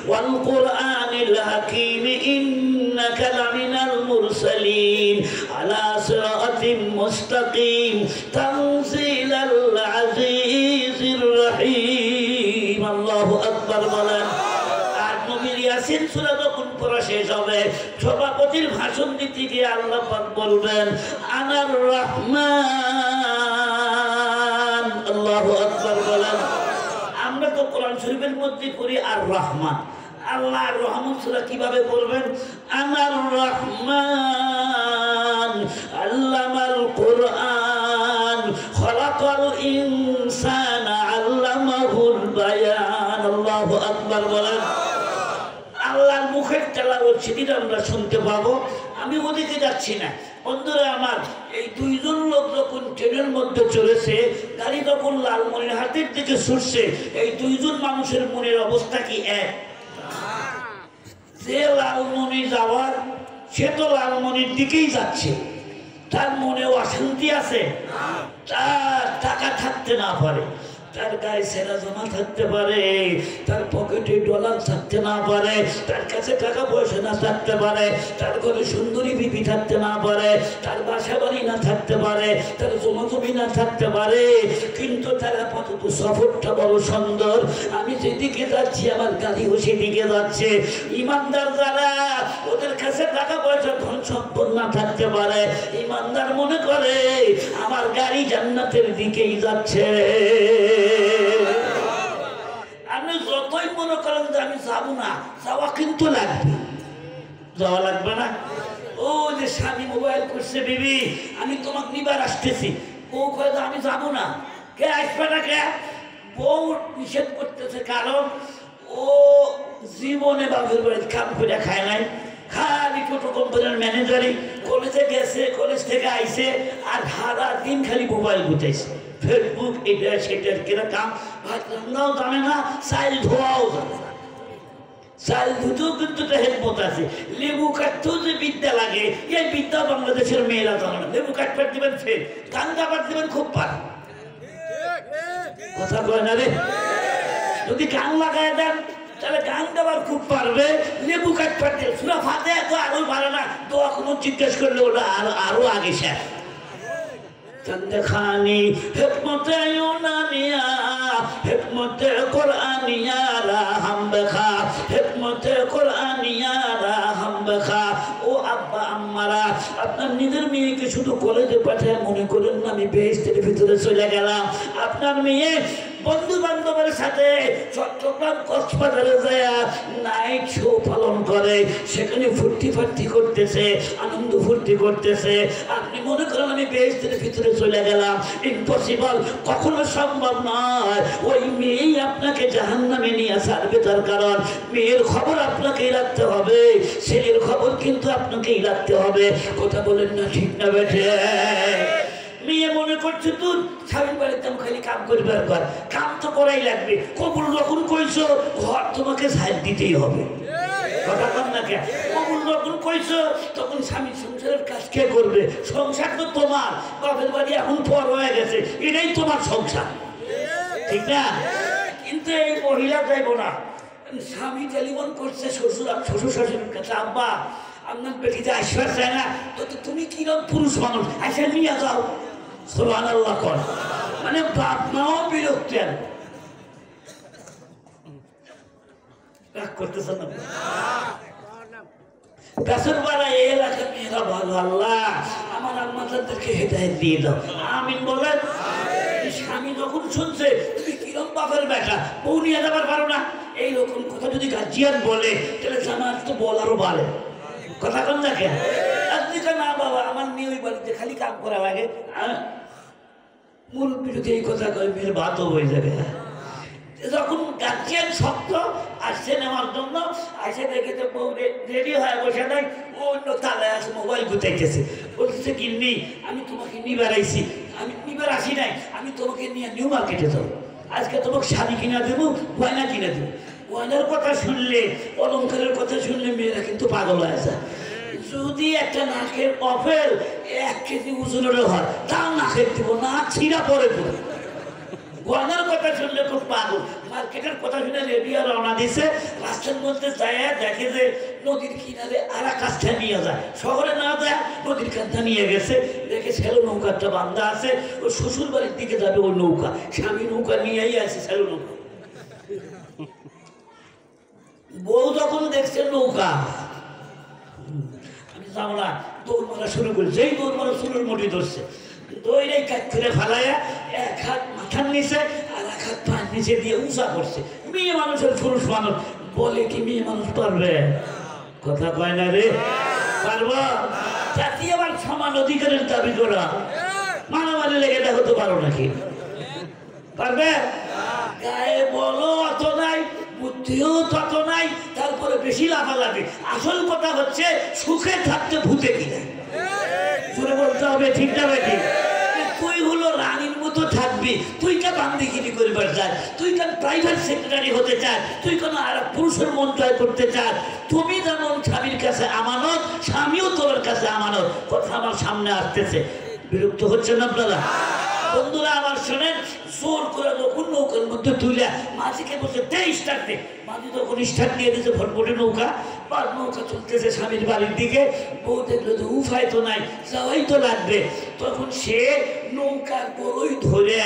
Speaker 2: ওয়াল কুরআনিল হাকীম ইন্নাকা লামিনাল মুরসালিন আলা সিরাতিম মুস্তাকিম তানজিলাল আজিজির রহিম। আল্লাহু আকবার বলেন। আর নবীর ইয়াসিন সূরা যখন পড়া শেষ হবে, সভাপতির ভাষণ দিতে গিয়ে আল্লাহ পাক বলবেন, আনার রহমান। আল্লাহু আকবার বলেন। আমরা তো কোরআন শরীফের মধ্যে পড়ি আর রহমান, আল্লাহ রহমান সূরা কিভাবে বলবেন? আনার রহমান আল্লামাল কুরআন খলাকাল ইনসানা আল্লামাহুল বায়ান। আল্লাহু আকবার বলেন। আল্লাহর মুখের তেলাওয়াত সেদিন আমরা শুনতে পাবো। আমি ওদিকে যাচ্ছি না বন্ধুরা আমার। এই দুইজন লোক যখন ট্রেনের মধ্যে চলেছে, গাড়ি যখন লালমনিরহাটের দিকে ছুটছে, এই দুইজন মানুষের মনের অবস্থা কি এক? যে লালমনি যাওয়ার সে তো লালমনির দিকেই যাচ্ছে, তার মনে অশান্তি আছে, তার টাকা থাকতে না পারে, তার গায়ে সেরা জমা থাকতে পারে, তার পকেটে ডলার থাকতে না পারে, তার কাছে টাকা পয়সা না থাকতে পারে, তার ঘরে সুন্দরী বিবি থাকতে না পারে, তার বাসা বাড়ি না থাকতে পারে, তার জমি না থাকতে পারে, কিন্তু তার আপাতত সফরটা বড় সুন্দর। আমি যেদিকে যাচ্ছি আমার গাড়িও সেদিকে যাচ্ছে। ইমানদার যারা, ওদের কাছে টাকা পয়সা ধন সম্পদ না থাকতে পারে, ইমানদার মনে করে আমার গাড়ি জান্নাতের দিকেই যাচ্ছে। আপনি যতই মনে করেন যে আমি যাবো না, যাওয়া কিন্তু লাগবে, যাওয়া লাগবে না? ও যে স্বামী মোবাইল করছে, বিবি আমি তোমাকে নিবার আসতেছি, ও কয়ে আমি যাবো না। কে আসবে না? কে? বউ নিষেধ করতেছে, কারণ ও জীবনে বাপের বাড়িতে কাম করে খায় নাই, খালি ছোট কোম্পানির ম্যানেজারই, কলেজে গেছে, কলেজ থেকে আইছে আর সারা দিন খালি মোবাইল গুটাইছে, ফেসবুক এটা সেটার কেনা কাম, ভাত রান্নাও জানে না, চাইল ধোয়াও জানে না। চাইল ধুতেও কিন্তু হেলমত আছে, লেবু কাটতেও যে বিদ্যা লাগে, এই বিদ্যা বাংলাদেশের মেয়েরা জানে না। লেবু কাটপাট দিবেন ফের, গান গাবার দিবেন খুব পারে, কথা কয় না রে? যদি গান লাগায় দেন তাহলে গান গাবার খুব পারবে, লেবু কাটপাট দিয়ে সুরা ফাতে তো আরো পারে না, দোয়া কোনো জিজ্ঞেস করলে ওটা আরো আগে শেষ। চন্দ্রখানি হিকমতে ইউনানিয়া হিকমতে কুরআনিয়া রাহাম বেখা হিকমতে কুরআনিয়া রাহাম বেখা। ও আব্বা আম্মারা, আপনার নিজের মেয়েকে শুধু কলেজে পাঠায় মনে করেন না আমি বেহেশতের ভিতরে চলে গেলাম। আপনার মেয়ে বন্ধু বান্ধবের সাথে চট্টগ্রাম কক্সবাজারে যায় নাইট শো পালন করে, সেখানে ফুর্তি ফার্তি করতেছে, আনন্দ ফুর্তি করতেছে। আপনি মনে করেন আমি বেহেশতের ভিতরে চলে গেলাম, ইম্পসিবল, কখনো সম্ভব নয়। ওই মেয়েই আপনাকে জাহান্নামে নিয়ে ছাড়বে, তার কারণ মেয়ের খবর আপনাকেই রাখতে হবে, ছেলের খবর কিন্তু আপনাকেই রাখতে হবে। কথা বলেন না ঠিক না বেঠে? মেয়ে মনে করছে তুই স্বামীর বাড়িতে আমি খালি কাম করবার পর, কাম তো করাই লাগবে, কবুল যখন কইছো ঘর তোমাকে সাইড দিতেই হবে। কথা বল না কে? কবুল যখন কইছো তখন স্বামী সংসারের কাজ কে করবে? সংসার তো তোমার, বাপের বাড়ি এখন পর হয়ে গেছে, এটাই তোমার সংসার, ঠিক না? কিন্তু এই মহিলা যাইব না, স্বামী টেলিফোন করছে শ্বশুর শাশুড়ির কাছে, আব্বা আপনার বেটিতে আসবার চায় না, তো তুমি কিরকম পুরুষ মানুষ, আসে নিয়ে যাও। সুবহানাল্লাহ কর, মানে বাপ মাও বিরক্ত রাগ করতেছে না। গাছের বেলা এই এলাকার মেয়েরা ভালো, আল্লাহ আমার আম্মাদেরকে হেদায়েত দিয়ে দাও, আমিন বলেন। স্বামী যখন শুনছে তুমি কিরকম বাপের বেটা, বউ নিয়ে যাবার পারো না, এইরকম কথা যদি গার্জিয়ান বলে তাহলে জামাত তো বলারও বলে। কথা কন না কেন? আপনি তো না বাবা আমার মেয়ে ওই বাড়িতে খালি কাম করা লাগে, মুরব্বী যদি এই কথা কয় মেয়ের ভাতও হয়ে যাবে। যখন গার্জিয়ান শক্ত আসছে নেওয়ার জন্য, আসে দেখে তো বউ রেডি হয়ে বসে নাই, অন্য তালায় আছে মোবাইল গুতাইতেছে, বলতেছে কিন্নি আমি তোমাকে নিবার আইছি, আমি নিবার আসি নাই, আমি তোমাকে নিয়ে নিউ মার্কেটে যাবো, আজকে তোমাকে শাড়ি কিনা দেবো, গয়না কিনে দেবো। গয়নার কথা শুনলে, অলঙ্কারের কথা শুনলে মেয়েরা কিন্তু পাগল হয়ে যায়। যদি একটা নাকের কফেল 1 কেজি ওজনেরও হয়, তাও নাকের দিব না, ছিঁড়া পরে পড়ে। গয়নার কথা শুনলে খুব পাগল। মার্কেটের কথা শুনে রেডিও রওনা দিছে, রাস্তার মধ্যে যায় দেখে যে নদীর কিনারে আর কাছটা নিয়ে যায়, শহরে না যায় নদীর কাছটা নিয়ে গেছে, দেখে ছেলে নৌকাটা বান্ধা আছে, ও শ্বশুর বাড়ির দিকে যাবে ওই নৌকা, স্বামী নৌকা নিয়েই আছে ছেলে নৌকা। বউ যখন দেখছে নৌকা, আমি যাবো না, দৌড় মারা শুরু করি, যেই দৌড় মারা শুরুর মুঠি ধরছে, দৌড়ে কাজ করে ফালাইয়া 1 হাত মাথার নিচে আর 1 হাত পায়ের নিচে দিয়ে উঁচা করছে। মেয়ে মানুষের পুরুষ মানুষ বলে কি মেয়ে মানুষ পারবে? কথা কয় না রে, পারবো? জাতি আবার সমান অধিকারের দাবি করা, মানামানি লেগে দেখো তো পারো নাকি? পারবে? গায়ে বলো অত নাই, বুদ্ধিও তত নাই, তারপরে বেশি লাফালাফি। আসল কথা হচ্ছে সুখে থাকতে ভূতে কিনা জোরে বলতে হবে, ঠিক না ঠিক? তুই হলো রানীর মতো থাকবি, তুই কেন বান্দিগিরি করবার চাস, তুই কেন প্রাইভেট সেক্রেটারি হতে চাস, তুই কেন আর পুরুষের মন জয় করতে চাস? তুমি যেমন স্বামীর কাছে আমানত, স্বামীও তোমার কাছে আমানত। কথা আমার সামনে আসতেছে, বিরক্ত হচ্ছেন আপনারা? বন্ধুরা আমার শোনেন, জোর করে যখন নৌকার মধ্যে তুলে মাঝিকে বলছে 23 টাকা, মাঝি তখন স্টার্ট দিয়ে দিয়েছে ফটফটে নৌকা, বা নৌকা চলতেছে স্বামীর বাড়ির দিকে। বউ দেখলো যে উপায় তো নাই, যাওয়াই তো লাগবে, তখন সে নৌকার বড়ই ধরে,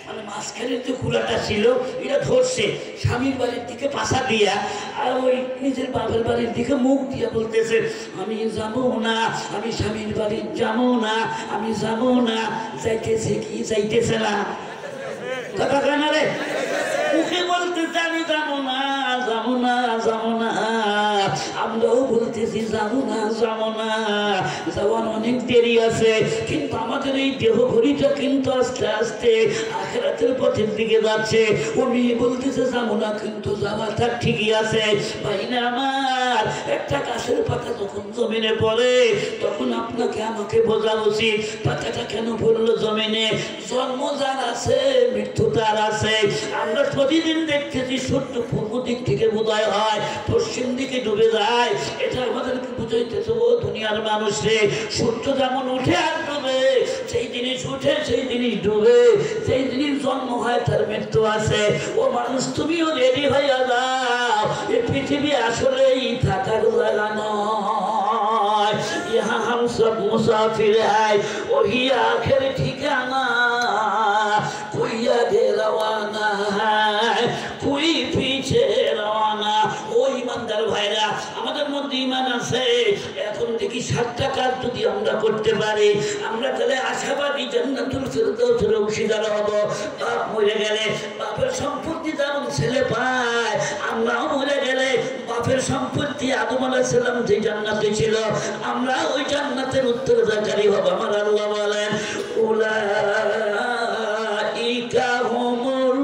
Speaker 2: মানে মাঝখানের যে কুড়াটা ছিল এটা ধরছে, স্বামীর বাড়ির দিকে পাশা দিয়া, আর ওই নিজের বাবার বাড়ির দিকে মুখ দিয়া বলতেছে আমি যাবো না, আমি স্বামীর বাড়ি যাবো না, আমি যাবো না। যাইতেছে কি যাইতেছে না? কথা কয় না রে? মুখে বলতেছে আমি যাবো না, যাবো না, যাবো না। আমরাও বলতেছি যাবো না, যাবো না, যাওয়ার অনেক দেরি আছে, কিন্তু আমাদের এই দেহ ঘড়িটা কিন্তু আস্তে আস্তে আখিরাতের পথের দিকে যাচ্ছে। উনি বলতেছে যাবো না, কিন্তু যাওয়াটা ঠিকই আছে। ভাইনা আমার, একটা গাছের পাতা যখন জমিনে পড়ে তখন আপনাকে আমাকে বোঝা উচিত পাতাটা কেন পড়লো জমিনে। জন্ম যার আছে, মৃত্যু তার আছে। আমরা প্রতিদিন দেখতেছি সূর্য পূর্ব দিক থেকে উদয় হয়, পশ্চিম দিকে ডুবে যায়। এটা আমাদেরকে বুঝাইতেছে ও দুনিয়ার মানুষ রে, সূর্য যেমন উঠে আর ডুবে, সেই জিনিস উঠে সেই জিনিস ডুবে, সেই জিনিস জন্ম হয় তার মৃত্যু আছে। ও মানুষ তুমিও রেডি হইয়া যাও, এই পৃথিবী আসলেই থাকার জায়গা নয়। ইহা হাম সব মুসাফির হ্যায়, ওহি আখের ঠিকানা, कोई आगे रवाना है कोई पीछे रवाना। ও ইমানদার ভাইরা, আমাদের মধ্যে ইমান আছে, এখন দেখি 7টা কাজ যদি আমরা করতে পারি, আমরা তাহলে আশাবাদী জান্নাতুল ফেরদাউসের অংশীদার হব। বাপ মরে গেলে বাপের সম্পত্তি যেমন ছেলে পায়, আমরাও মরে গেলে বাপের সম্পত্তি আদম আলাইহিস সালাম যে জান্নাতে ছিল, আমরা ওই জান্নাতের উত্তরাধিকারী হব। আমার আল্লাহ বলেন উলাইকা হুমুল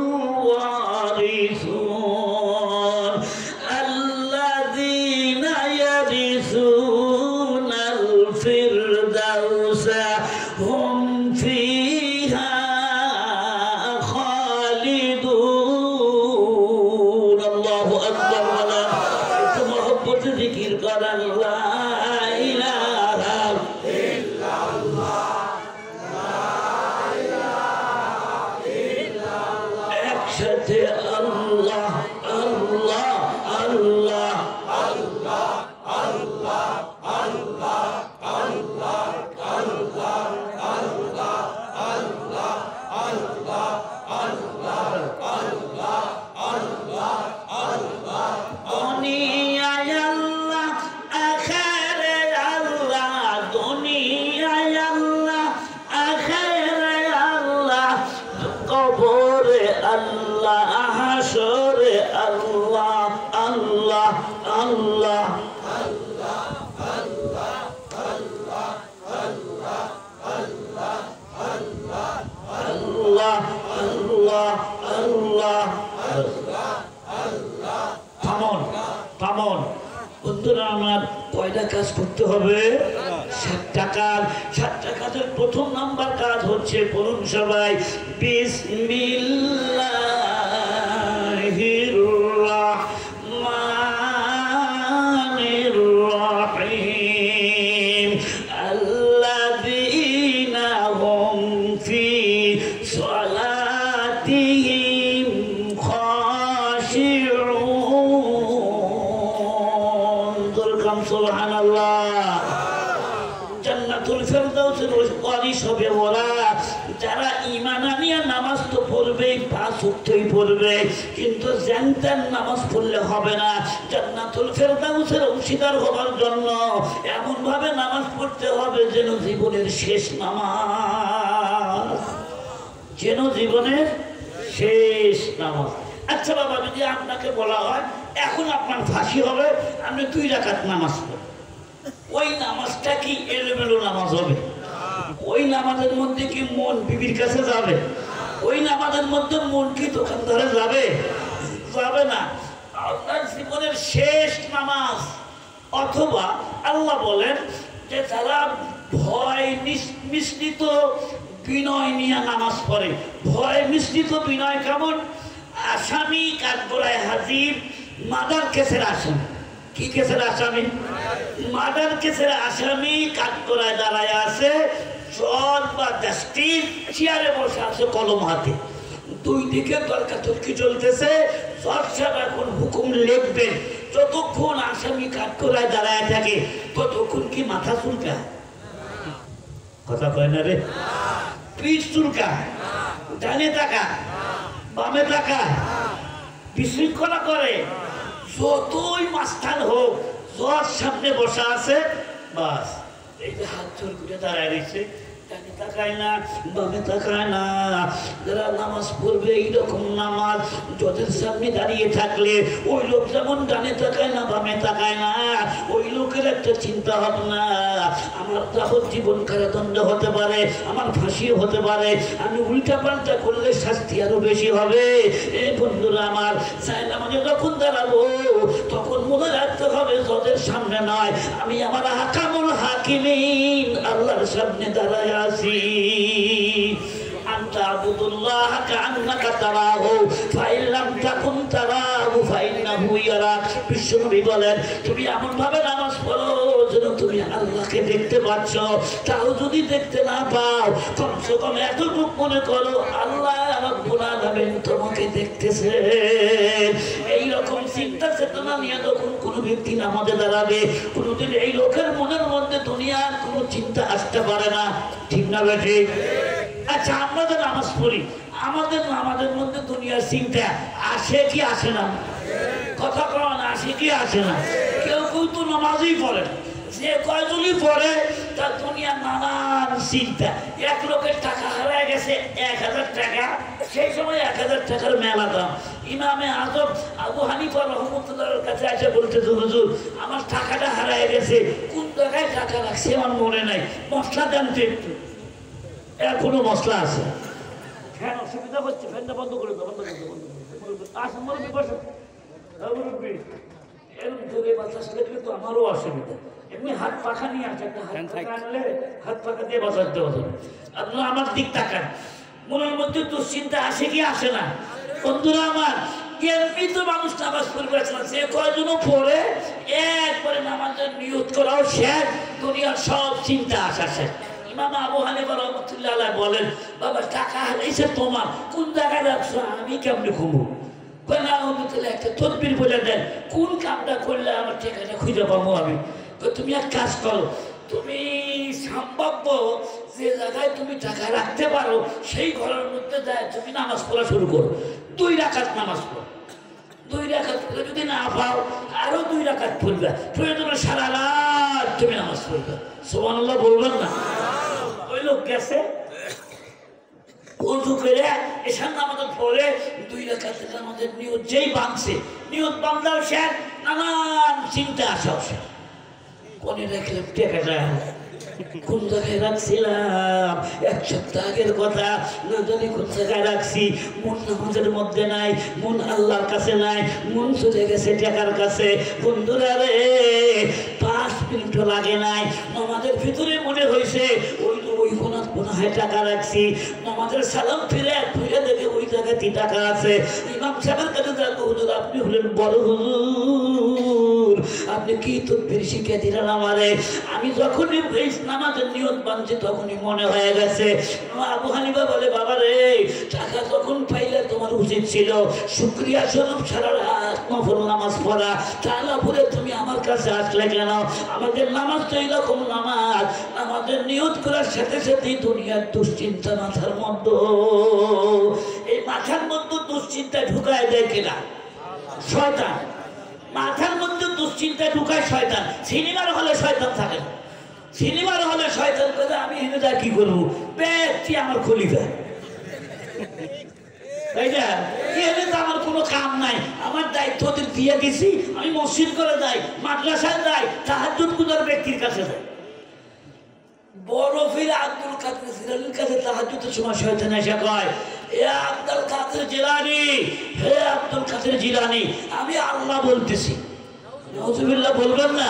Speaker 2: ওয়ারিসুন আল্লাযীনা ইয়ারিসুনাল ফিরদাউসা হুম ফিহা খালিদুন। আল্লাহু আকবার। বলেন একটু মহব্বতে জিকির করেন লা ইলাহা ইল্লাল্লাহ। করতে হবে? 7টা কাজ। 7টা কাজের প্রথম নাম্বার কাজ হচ্ছে, বলুন সবাই, বিসমিল্লাহির রাহমানির রাহিম আল্লাযীনা হুম ফি সালাতিহিম খাশিউন। দুরকাম সুবহানাল্লাহ। জান্নাতুল ফেরদাউসের ওয়ারিস হবে ওরা যারা ঈমান আনিয়ে নামাজ তো পড়বেই, 5 ওয়াক্তই পড়বে, কিন্তু জানতেন নামাজ পড়লে হবে না। জান্নাতুল ফেরদাউসের অংশীদার হবার জন্য এমন ভাবে নামাজ পড়তে হবে যেন জীবনের শেষ নামাজ, যেন জীবনের শেষ নামাজ। আচ্ছা বাবা, যদি আপনাকে বলা হয় এখন আপনার ফাঁসি হবে, আপনি 2 রাকাত নামাজ পড়েন, ওই নামাজটা কি এলোমেলো নামাজ হবে? ওই নামাজের মধ্যে কি মন বিবির কাছে যাবে? ওই নামাজের মধ্যে মন কি দোকানদারে যাবে? যাবে না। আপনার জীবনের শেষ নামাজ। অথবা আল্লাহ বলেন যে যারা ভয় মিশ্রিত বিনয় নিয়ে নামাজ পড়ে। ভয় মিশ্রিত বিনয় কেমন? আসামি কাঠগড়ায় হাজির, মাদার কেসের আসামি। কি কেসের আসামি? মার্ডার কেসের আসামি কাঠগড়ায় দাঁড়ায় আছে, জজ বা জাস্টিস চেয়ারে বসে আছে কলম হাতে, 2 দিকে তর্কাতর্কি চলতেছে। জজ সাহেব এখন হুকুম লিখবেন, যতক্ষণ আসামি কাঠগড়ায় দাঁড়ায় থাকে ততক্ষণ কি মাথা চুলকায়? কথা কয় না রে? পিঠ চুলকায়, ডানে তাকায়, বামে তাকায়, বিশৃঙ্খলা করে। যতই মাস্তান হোক, জজ সামনে বসা আছে, বাস এই যে হাত জোর করে দাঁড়ায় রয়েছে, ডানে তাকায় না, বামে তাকায় না। যারা নামাজ পড়বে এইরকম নামাজ, জজের সামনে দাঁড়িয়ে থাকলে ওই লোক যেমন ডানে তাকায় না, বামে তাকায় না, ওই লোকের একটা চিন্তা ভাবনা, আমার তাহলে জীবন কারাদণ্ড হতে পারে, আমার ফাঁসিও হতে পারে, আমি উল্টা পাল্টা করলে শাস্তি আরো বেশি হবে। এই বন্ধুরা আমার, সাইলামানে যখন দাঁড়াবো তখন মনে রাখতে হবে জজের সামনে নয়, আমি আমার হাকামুল হাকিমিন আল্লাহর সামনে দাঁড়ায় আছি। আনতা আবুদুল্লাহ কাআন্নাকা তারাহু ফাইন লাম তাকুন তারাহু ফাইন্নাহু ইয়ারাক। বিশ্বনবী বলেন, তুমি এমন ভাবে নামাজ পড়ো যেন তুমি আল্লাহকে দেখতে পাচ্ছ। তাও যদি দেখতে না পাও, কমসে কম এতটুকু মনে করো আল্লাহ রাব্বুল আলামিন তোমাকে দেখতেছে। এইরকম চিন্তা চেতনা নিয়ে যখন কোনো ব্যক্তি নামাজে দাঁড়াবে, কোনোদিন এই লোকের মনের মধ্যে দুনিয়ার কোনো চিন্তা আসতে পারে না। ঠিক না বেঠিক? আচ্ছা, আমরা তো নামাজ পড়ি, আমাদের নামাজের মধ্যে দুনিয়ার চিন্তা আসে কি আসে না? কথা কন, আসে কি আসে না? কেউ কেউ তো নামাজই পড়ে, যে কয়জনই পড়ে তার দুনিয়ার নানান চিন্তা। এক লোকের টাকা হারায় গেছে 1000 টাকা, সেই সময় 1000 টাকার মেলা দাম। ইমামে আজম আবু হানিফা রহমতুল্লাহর কাছে এসে বলতেছে, হুজুর আমার টাকাটা হারায় গেছে, কোন জায়গায় টাকা রাখছে আমার মনে নাই, মশলা দেন তো একটু। এখনো মশলা আছে, ফ্যান অসুবিধা হচ্ছে, ফ্যানটা বন্ধ করে দাও, বন্ধ করে দাও, আসুন মুরব্বী বসুন। মুরব্বী এরকম জোরে বাতাস লাগলে তো আমারও অসুবিধা। এমনি হাত পাখা নিয়ে আসে, একটা হাত পাখা আনলে হাত পাখা দিয়ে বাঁচাতে হবে। আপনারা আমার দিক তাকান, মনের মধ্যে দুশ্চিন্তা আসে কি আসে না? বন্ধুরা আমার, এমনি তো মানুষ নামাজ পড়বে না, যে কয়জনও পড়ে একবারে নামাজের নিয়ত করাও শেষ, দুনিয়ার সব চিন্তা আসা শেষ। ইমাম আবু হানিফা রাহমাতুল্লাহ আলাইহি বলেন, বাবা টাকা হারাইছে তোমার, কোন জায়গায় রাখছো, আমি কেমনে ঘুমো? একটা তদবির বলে দেন, কোন কামটা করলে আমার টাকাটা খুঁজে পাবো আমি? তুমি এক কাজ করো, তুমি সম্ভাব্য যে জায়গায় তুমি টাকা রাখতে পারো সেই ঘরের মধ্যে যায় তুমি নামাজ পড়া শুরু করো। 2 রাকাত নামাজ পড়ো, 2 রাকাত পড়ে যদি না পাও আরো 2 রাকাত পড়বে, প্রয়োজনে সারা রাত তুমি নামাজ পড়বে। সুবহানাল্লাহ বলবেন না? ওই লোক গেছে উজু করে এসার নামাজের পরে 2 রাকাতের নামাজের নিয়ত যেই বাঁধছে, নিয়ত বাঁধাও শেষ, নানান চিন্তা আসাও শেষ। কোনে রাখলাম টেকা যায়, কোন জায়গায় রাখছিলাম? এক সপ্তাহ আগের কথা, না জানি কোন জায়গায় রাখছি। মন নামাজের মধ্যে নাই, মন আল্লাহর কাছে নাই, মন চলে গেছে টাকার কাছে। বন্ধুরা রে, 5 মিনিটও লাগে নাই, নামাজের ভিতরে মনে হয়েছে ওই কোনা হয় টাকা রাখছি। নামাজের সালাম ফিরে দেখে ওই জায়গাতে টাকা আছে। ইমাম সাহেবের কাছে যাবো, হুজুর আপনি হলেন বড় হুজুর, আপনি কি তকবীর শিখে দিলেন আমারে। আমি যখনই নামাজের নিয়ত বানছি তখনই মনে হয়ে গেছে। আবু হানিফা বলে, বাবা রে, টাকা যখন পাইলে তোমার উচিত ছিল শুকরিয়া স্বরূপ সারা রাত নফল নামাজ পড়া। তাহলে পরে তুমি আমার কাছে আসলে কেন? আমাদের নামাজ তো এইরকম নামাজ, আমাদের নিয়ত করার সাথে সাথেই দুনিয়ার দুশ্চিন্তা মাথার মধ্যে, এই মাথার মধ্যে দুশ্চিন্তা ঢুকায় দেয় কিনা? শয়তান। মাথার মধ্যে দুশ্চিন্তা ঢুকায় শয়তান। সিনেমার হলে শয়তান থাকে না। সিনেমার হলে শয়তান করে আমি এনে যা কি করবো, ব্যক্তি আমার খলিফা, তাই না? এনে তো আমার কোনো কাম নাই, আমার দায়িত্ব ওদের দিয়ে দিছি। আমি মসজিদ করে যাই, মাদ্রাসায় যাই, তাহাজ্জুদ গুজার ব্যক্তির কাছে যাই। বড় ফির আব্দুল কাদের জিলানীর কাছে তাহাজ্জুদের সময় শয়তান এসে কয়, এ আব্দুল কাদের জিলানী, হে আব্দুল কাদের জিলানী, আমি আল্লাহ বলতেছি। নাউজুবিল্লাহ বলবেন না?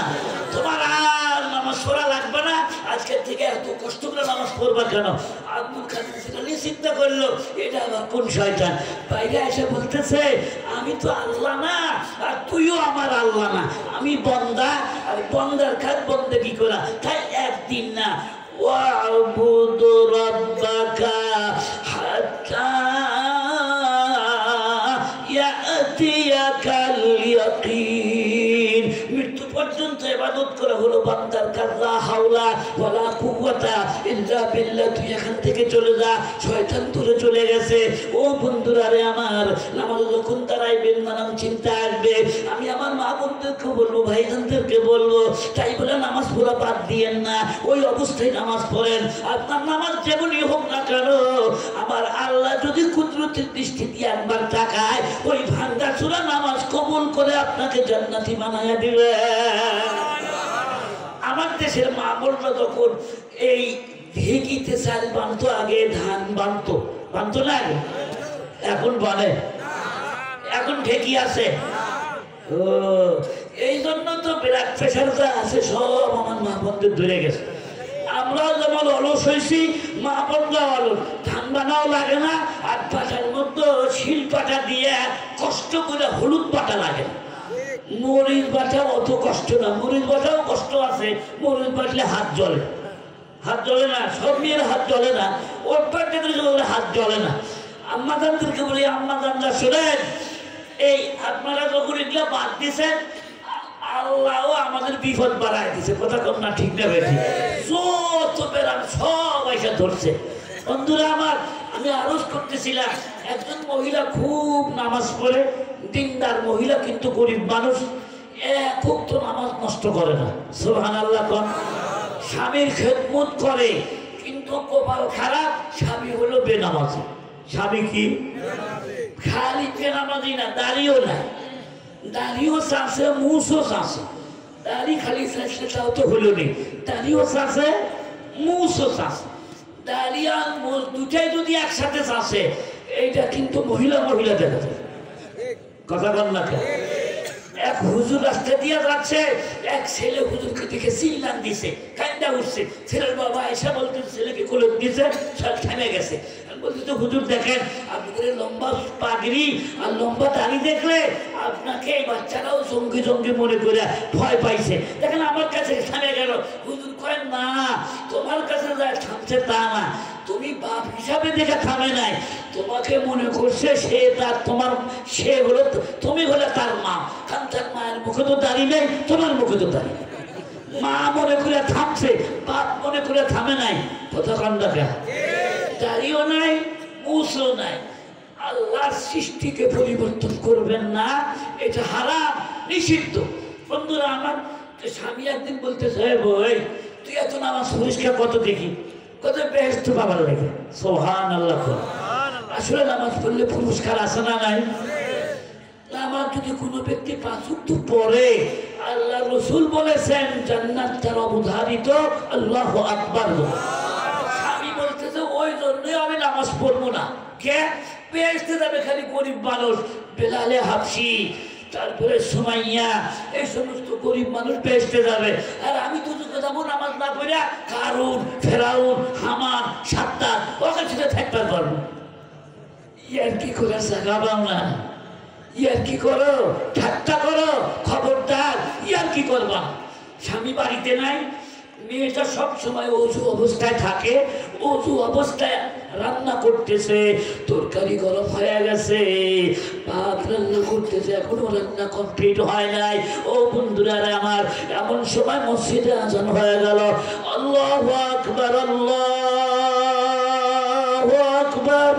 Speaker 2: তোমার আর নামাজ পড়া লাগবে না, আজকের থেকে এত কষ্ট করে নামাজ পড়বা কেন? আব্দুল কাদের জিলানী চিন্তা করলো, এটা আবার কোন শয়তান? বাইরে এসে বলতেছে, আমি তো আল্লাহ না, আর তুইও আমার আল্লাহ না, আমি বন্দা, আর বন্দার কাজ বন্দেগী করা, তাই একদিন না। وَاعْبُدْ رَبَّكَ حَتَّى يَأْتِيَكَ الْيَقِينُ। মৃত্যু পর্যন্ত ইবাদত করা হলো বান্দার কাজ। লা হাওলা ওয়ালা কুওয়াতা ইল্লা বিল্লাহ। তুই এখান থেকে চলে যা, শয়তান দূরে চলে গেছে। ও বন্ধুরা রে আমার, নামাজ যখন দাঁড়াইবেন নানান চিন্তা আসবে। আমি আমার মা বোনদেরকে বলবো, ভাইজানদেরকে বলবো, তাই বলে নামাজ পড়া বাদ দিয়েন না, ওই অবস্থায় নামাজ পড়েন। আপনার নামাজ যেমনই হোক না কেন, আমার আল্লাহ যদি কুদরতের দৃষ্টি দিয়ে একবার তাকায়, ওই ভাঙ্গা চূড়া নামাজ কবুল করে আপনাকে জান্নাতি বানায়া দিবে। আমার দেশের মা বোনরা যখন এই ঢেকিতে চাল বানতো, আগে ধান বানতো না, এখন বলে এখন ঢেকি আছে। ও এই জন্য তো ব্লাড প্রেশারটা আছে, সব আমার মা বোনদের ধরে গেছে। আমরাও যেমন অলস হয়েছি, মা বোনরা অলস। ধান বানাও লাগে না, আর পাটার মধ্যে শিল পাটা দিয়ে কষ্ট করে হলুদ পাটা লাগে। মরিচ বাটা অত কষ্ট না, মরিচ বাটাও কষ্ট আছে, মরিচ বাটলে হাত জ্বলে, হাত জ্বলে না, সব মেয়ের হাত জ্বলে না, ওর পাটে হাত জ্বলে না। আম্মাদানদেরকে বলি, আম্মাদানরা শোনেন, এই আপনারা যখন এগুলা বাদ দিছেন, আল্লাহও আমাদের বিপদ বাড়ায় দিছে। কথা কম না, ঠিক না বেশি? যত বেড়ান সব এসে ধরছে। বন্ধুরা আমার, আমি আরজ করতেছিলাম, একজন মহিলা খুব নামাজ পড়ে, দিনদার মহিলা, কিন্তু গরিব মানুষ, খুব তো নামাজ নষ্ট করে না। সুবহানাল্লাহ কোন? স্বামীর খেদমত করে, কিন্তু কপাল খারাপ, স্বামী হলো বেনামাজি। স্বামী কি? খালি বেনামাজি না, দাড়িও নাই, দাড়িও চাষে, মুছও চাষে। দাড়ি খালি চাষে তাও তো হলো নি, দাড়িও চাষে, মুছও চাষে। দাড়ি আর মুছ দুটাই যদি একসাথে চাষে, এইটা কিন্তু মহিলা দেখা যায়। কথা বল না? এক হুজুর রাস্তা দিয়ে যাচ্ছে, এক ছেলে হুজুরকে দেখে চিল্লান দিছে, কান্দা উঠছে। ছেলের বাবা এসে বলতে, ছেলেকে কোলে দিয়েছে, সব থেমে গেছে। বলতে তো হুজুর দেখেন, আপনাদের লম্বা পাগড়ি আর লম্বা দাড়ি দেখলে আপনাকে এই বাচ্চারাও জঙ্গি জঙ্গি মনে করে ভয় পাইছে। দেখেন আমার কাছে থেমে গেল। হুজুর কয়, না, তোমার কাছে যা থামছে তা না, তুমি বাপ হিসাবে দেখে থামে নাই, তোমাকে মনে করছে সে তার, তোমার সে হলো, তুমি হলে তার মা। কারণ তার মায়ের মুখে তো দাড়ি নেই, তোমার মুখে তো দাড়ি। মা মনে করে থামছে, বাপ মনে করে থামে নাই। কথা কান দেখা, দাড়িও নাই, মুছও নাই। আল্লাহর সৃষ্টিকে পরিবর্তন করবেন না, এটা হারাম, নিষিদ্ধ। বন্ধুরা আমার, স্বামী একদিন বলতেছে, ভাই তুই এত নামাজ পরিষ্কার কত দেখি, কত বেহেশত পাবার লাগে। সুবহানাল্লাহ। আসলে নামাজ পড়লে পুরস্কার আছে না নাই? নামাজ যদি কোনো ব্যক্তি 5 ওয়াক্ত পড়ে, আল্লাহ রসুল বলেছেন জান্নাত তার অবধারিত। আল্লাহু আকবার। স্বামী বলতেছে ওই জন্যই আমি নামাজ পড়বো না। কে বেহেশতে যাবে খালি গরিব মানুষ, বেলালে হাফসি, তারপরে সুমাইয়া, এই সমস্ত গরিব মানুষ বেহেশতে যাবে। আর আমি তো যুগে যাবো নামাজ না পড়া কারুন, ফেরাউন, হামান, সাত্তার ওখানে সাথে থাকতে পারবো। ইয়ার কি করে জাগাবাম না, ইয়ার কি করো, ঠাট্টা করো, খবরদার ইয়ার কি করবা। স্বামী বাড়িতে নাই, মেয়েটা সব সময় অজু অবস্থায় থাকে, অজু অবস্থায় রান্না করতেছে, তরকারি গরম হয়ে গেছে, ভাত রান্না করতেছে, এখনো রান্না কমপ্লিট হয় নাই। ও বন্ধুরা আমার, এমন সময় মসজিদে আজান হয়ে গেল। আল্লাহু আকবার, আল্লাহু আকবার।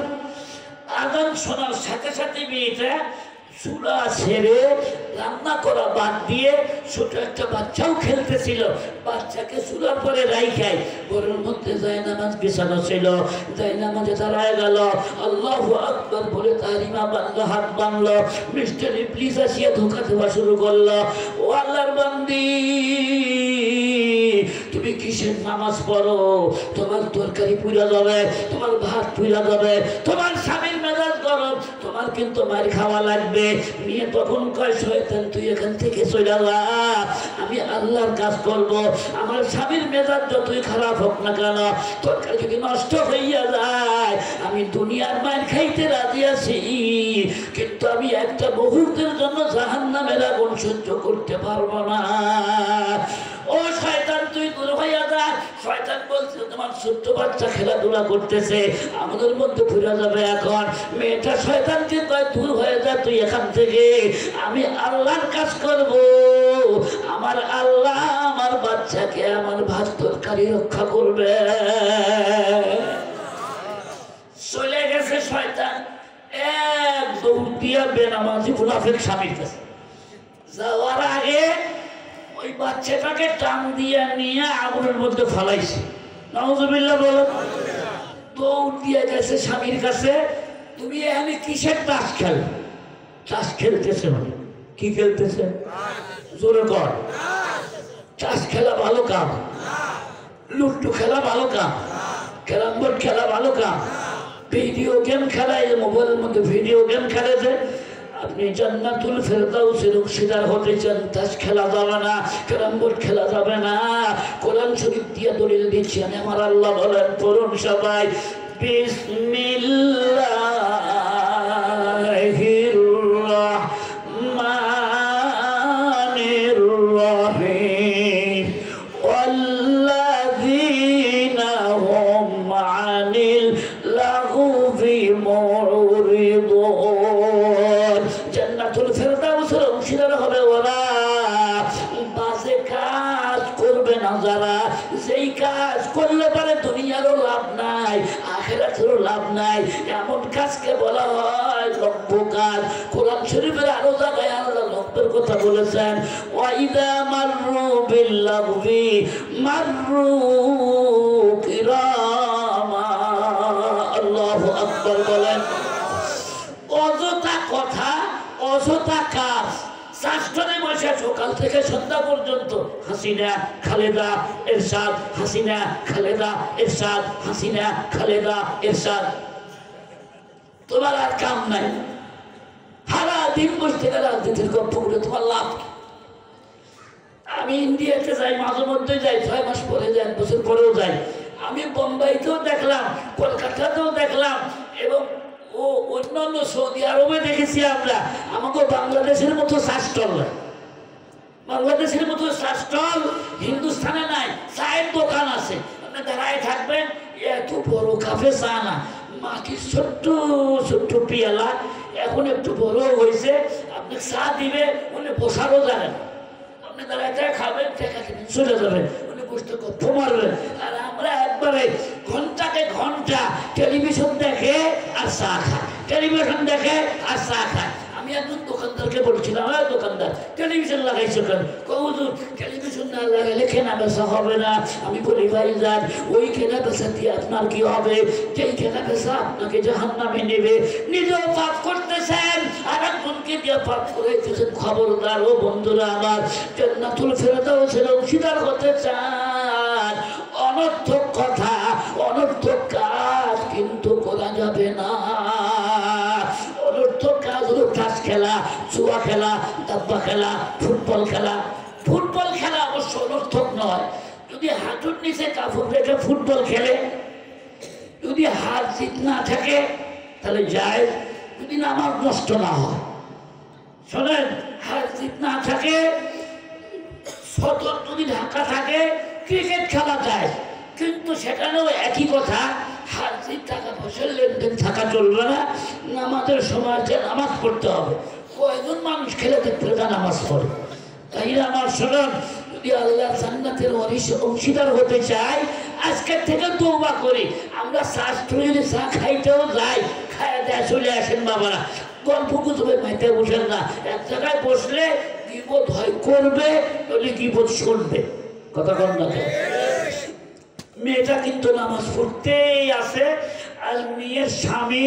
Speaker 2: আজান শোনার সাথে সাথে মেয়েটা চুলা ছেড়ে রান্না করা বাদ দিয়ে ছোট একটা বাচ্চাও খেলতেছিল, বাচ্চাকে চুলার পরে রাইখাই ঘরের মধ্যে জায়নামাজ বিছানো ছিল, জায়নামাজে দাঁড়ায় গেল। আল্লাহু আকবার বলে তারিমা বাংলা হাত বাঁধলো। মিস্টার ইবলিস আসিয়া ধোঁকা দেওয়া শুরু করলো। ও আল্লাহর বান্দি, তুমি কিসের নামাজ পড়ো? তোমার তরকারি পুড়া যাবে, তোমার ভাত পুড়া যাবে, তোমার স্বামীর মেজাজ গরম, তোমার কিন্তু মার খাওয়া লাগবে। নিয়ে তখন কয় শয়তান তুই এখান থেকে চলে যা, আমি আল্লাহর কাজ করব। আমার স্বামীর মেজাজ যতই খারাপ হোক না কেন, তরকারি যদি নষ্ট হইয়া যায়, আমি দুনিয়ার মার খাইতে রাজি আছি, কিন্তু আমি একটা মুহূর্তের জন্য জাহান্নামের আগুন সহ্য করতে পারবো না। ও শয়তান তুই দূর হইয়া যা। শয়তান বলছে তোমার ছোট্ট বাচ্চা খেলাধুলা করতেছে, আমাদের মধ্যে ঘুরে যাবে এখন। মেয়েটা শয়তানকে কয় দূর হয়ে যা তুই এখান থেকে, আমি আল্লাহর কাজ করব। আমার আল্লাহ আমার বাচ্চাকে আমার ভাত তরকারি রক্ষা করবে। চলে গেছে শয়তান, এক দৌড় দিয়া বেনামাজি মুনাফিক স্বামীর কাছে। যাওয়ার আগে ওই বাচ্চাটাকে টান দিয়ে নিয়ে আগুনের মধ্যে ফালাইছে। নাউজুবিল্লাহ বলো। দৌড় দিয়ে গেছে স্বামীর কাছে, তুমি এখানে কিসের তাস খেল? তাস খেলতেছে মানে কি খেলতেছে? জোরে কর। তাস খেলা ভালো কাম, লুড্ডু খেলা ভালো কাম, ক্যারাম বোর্ড খেলা ভালো কাম, ভিডিও গেম খেলা, এই মোবাইলের মধ্যে ভিডিও গেম খেলেছে। আপনি জান্নাতুল ফেরদাউসের অংশীদার হতে চান, তাস খেলা যাবে না, ক্যারাম বোর্ড খেলা যাবে না। কোরআন শরীফ দিয়ে দলিল দিচ্ছি আমি, আমার আল্লাহ বলেন, পড়ুন সবাই, বিসমিল্লাহির রাহমানির রাহিম, ওয়াল্লাযীনা হুম আনিল লাগুবি মুরিদুন। জান্নাতুল ফেরদাউসের অংশীদার হবে ওরা, বাজে কাজ করবে না যারা, যেই কাজ করলে পারে দুনিয়ারও লাভ নাই, আখিরাতেরও লাভ নাই, এমন কাজকে বলা হয় লব্য কাজ। কোরআন শরীফের আরো জায়গায় আল্লাহ লব্যের কথা বলেছেন, ওয়াইদা মাররু বিল্লাগবি মাররু কিরামা। আল্লাহু আকবার বলেন। অযথা কথা, অযথা কাজ, চাষটনে বসে সকাল থেকে সন্ধ্যা পর্যন্ত হাসিনা খালেদা এরশাদ, হাসিনা খালেদা এরশাদ, হাসিনা খালেদা এরশাদ। তোমার আর কাম নাই, সারা দিন বসে থেকে রাজনীতির গল্প করে তোমার লাভ কি? আমি ইন্ডিয়াতে যাই, মাঝে মধ্যে যাই, 6 মাস পরে যাই, 1 বছর পরেও যাই। আমি বোম্বাইতেও দেখলাম, কলকাতাতেও দেখলাম, এবং ও অন্যান্য সৌদি আরবে দেখেছি আমরা। আমাকে বাংলাদেশের মতো শাস্টল নাই, বাংলাদেশের মতো শাস্টল হিন্দুস্তানে নাই। চায়ের দোকান আছে, আপনি দাঁড়ায় থাকবেন, এত বড় কাফে চা না, মাটির ছোট্ট ছোট্ট পিয়ালা, এখন একটু বড় হয়েছে, আপনি চা দিবে, উনি বসারও জানেন, আপনি দাঁড়ায় খাবেন, টাকা কিনে চলে যাবেন, উনি বসতে গল্প মারবেন। আর আমরা একবারে ঘন্টাকে ঘন্টা টেলিভিশন দেখে আর চা খায়, টেলিভিশন দেখে আর চা খায়। আমি একজন দোকানদারকে বলছিলাম, দোকানদার টেলিভিশন লাগাইছো কেন? হুজুর টেলিভিশন না না লাগালে কেনা বেচা হবে না। আমি বলি ভাইজান ওই কেনা বেচা দিয়ে আপনার কি হবে? যেই কেনা বেচা আপনাকে জাহান্নামে নেবে। নিজেও পাপ করতেছেন আর একজনকে দিয়ে পাপ করাইতেছেন। খবরদার ও বন্ধুরা আমার, জান্নাতুল ফেরদাউসের অংশীদার হতে চান, অনর্থক কথা অনর্থক কাজ কিন্তু করা যাবে না। অনর্থক কাজ হলো তাস খেলা, জুয়া খেলা, দাব্বা খেলা, ফুটবল খেলা। ফুটবল খেলা অবশ্য অনর্থক নয়। যদি হাঁটুর নিচে কাপড় রেখে ফুটবল খেলে, যদি হার জিত না থাকে তাহলে যায়, যদি নামাজ নষ্ট না হয়। শোনেন, হার জিত না থাকে, সতর যদি ঢাকা থাকে, ক্রিকেট খেলা যায়, কিন্তু সেখানেও একই কথা, হার জিত টাকা পয়সার লেনদেন থাকা চলবে না। নামাজের সময় যে নামাজ পড়তে হবে। কয়জন মানুষ খেলে দেখতে নামাজ পড়ে? তাই আমার শোনেন, যদি আল্লাহ জান্নাতের অংশীদার হতে চাই, আজকের থেকে তওবা করি। আমরা শাস্ত্রে যদি চা খাইতেও যাই, খাইয়া দেয়া চলে আসেন বাবারা, গল্প গুজবে মাইতে বসেন না। এক জায়গায় বসলে গীবত হয় করবে, নইলে গীবত শুনবে। কথা কন না? মেয়েটা কিন্তু নামাজ পড়তেই আছে, আর মেয়ের স্বামী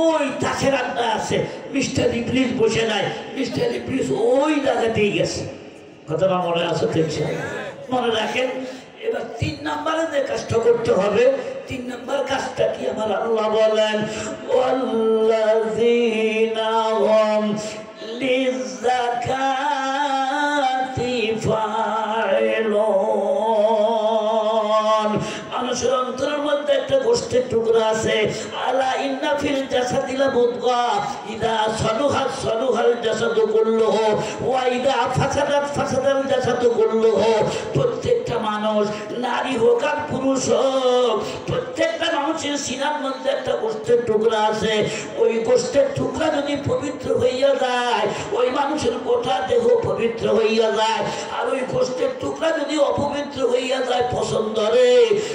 Speaker 2: ওই তাসের আড্ডা আছে, মিস্টার ইবলিস বসে নাই, মিস্টার ইবলিস ওই জায়গাতেই গেছে। কথাটা মনে আছে? মনে রাখেন। এবার 3 নম্বরে যে কাজটা করতে হবে, 3 নম্বর কাজটা কি আমার আল্লাহ বলেন, ওয়াল্লাযীনা হুম লিযাকাতি ফাইলুন। মানুষের অন্তরের মধ্যে একটা গোষ্ঠের টুকরা আছে, আলা ইন্না ফিল জাসাদি লামুদগা ইদা সালুহাত সালুহাল জাসাদু কুল্লুহু ওয়া ইদা ফাসাদাত ফাসাদাল জাসাদু কুল্লুহু। প্রত্যেকটা মানুষ, নারী হোক আর পুরুষ হোক, প্রত্যেকটা মানুষের সিনার মধ্যে একটা গোষ্ঠের টুকরা আছে। ওই গোষ্ঠের টুকরা যদি পবিত্র হইয়া যায়, ওই মানুষের গোটা দেহ পবিত্র হইয়া যায়। আর ওই গোষ্ঠের টুকরা যদি অপবিত্র হইয়া যায় পছন্দরে,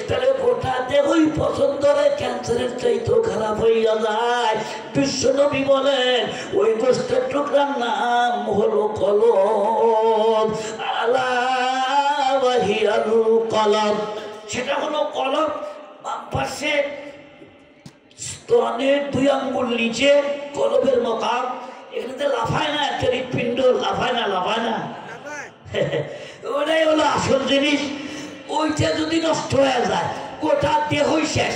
Speaker 2: তাহলে গোটা দেহই পছন্দরে ক্যান্সারের চাইতেও খারাপ হইয়া যায়। বিশ্ব নবী বলেন ওই গোষ্ঠের টুকরার নাম হলো কলব। আলা ওয়াহিয়াল কলব, সেটা হলো কলব। বাম পাশে স্তনের 2 আঙ্গুল নিচে কলবের মকাম, এখানে লাফায় না, একটা হৃৎপিণ্ড লাফায় না, লাফায় না, ওটাই হলো আসল জিনিস। ওইটা যদি নষ্ট হয়ে যায় গোটা দেহই শেষ।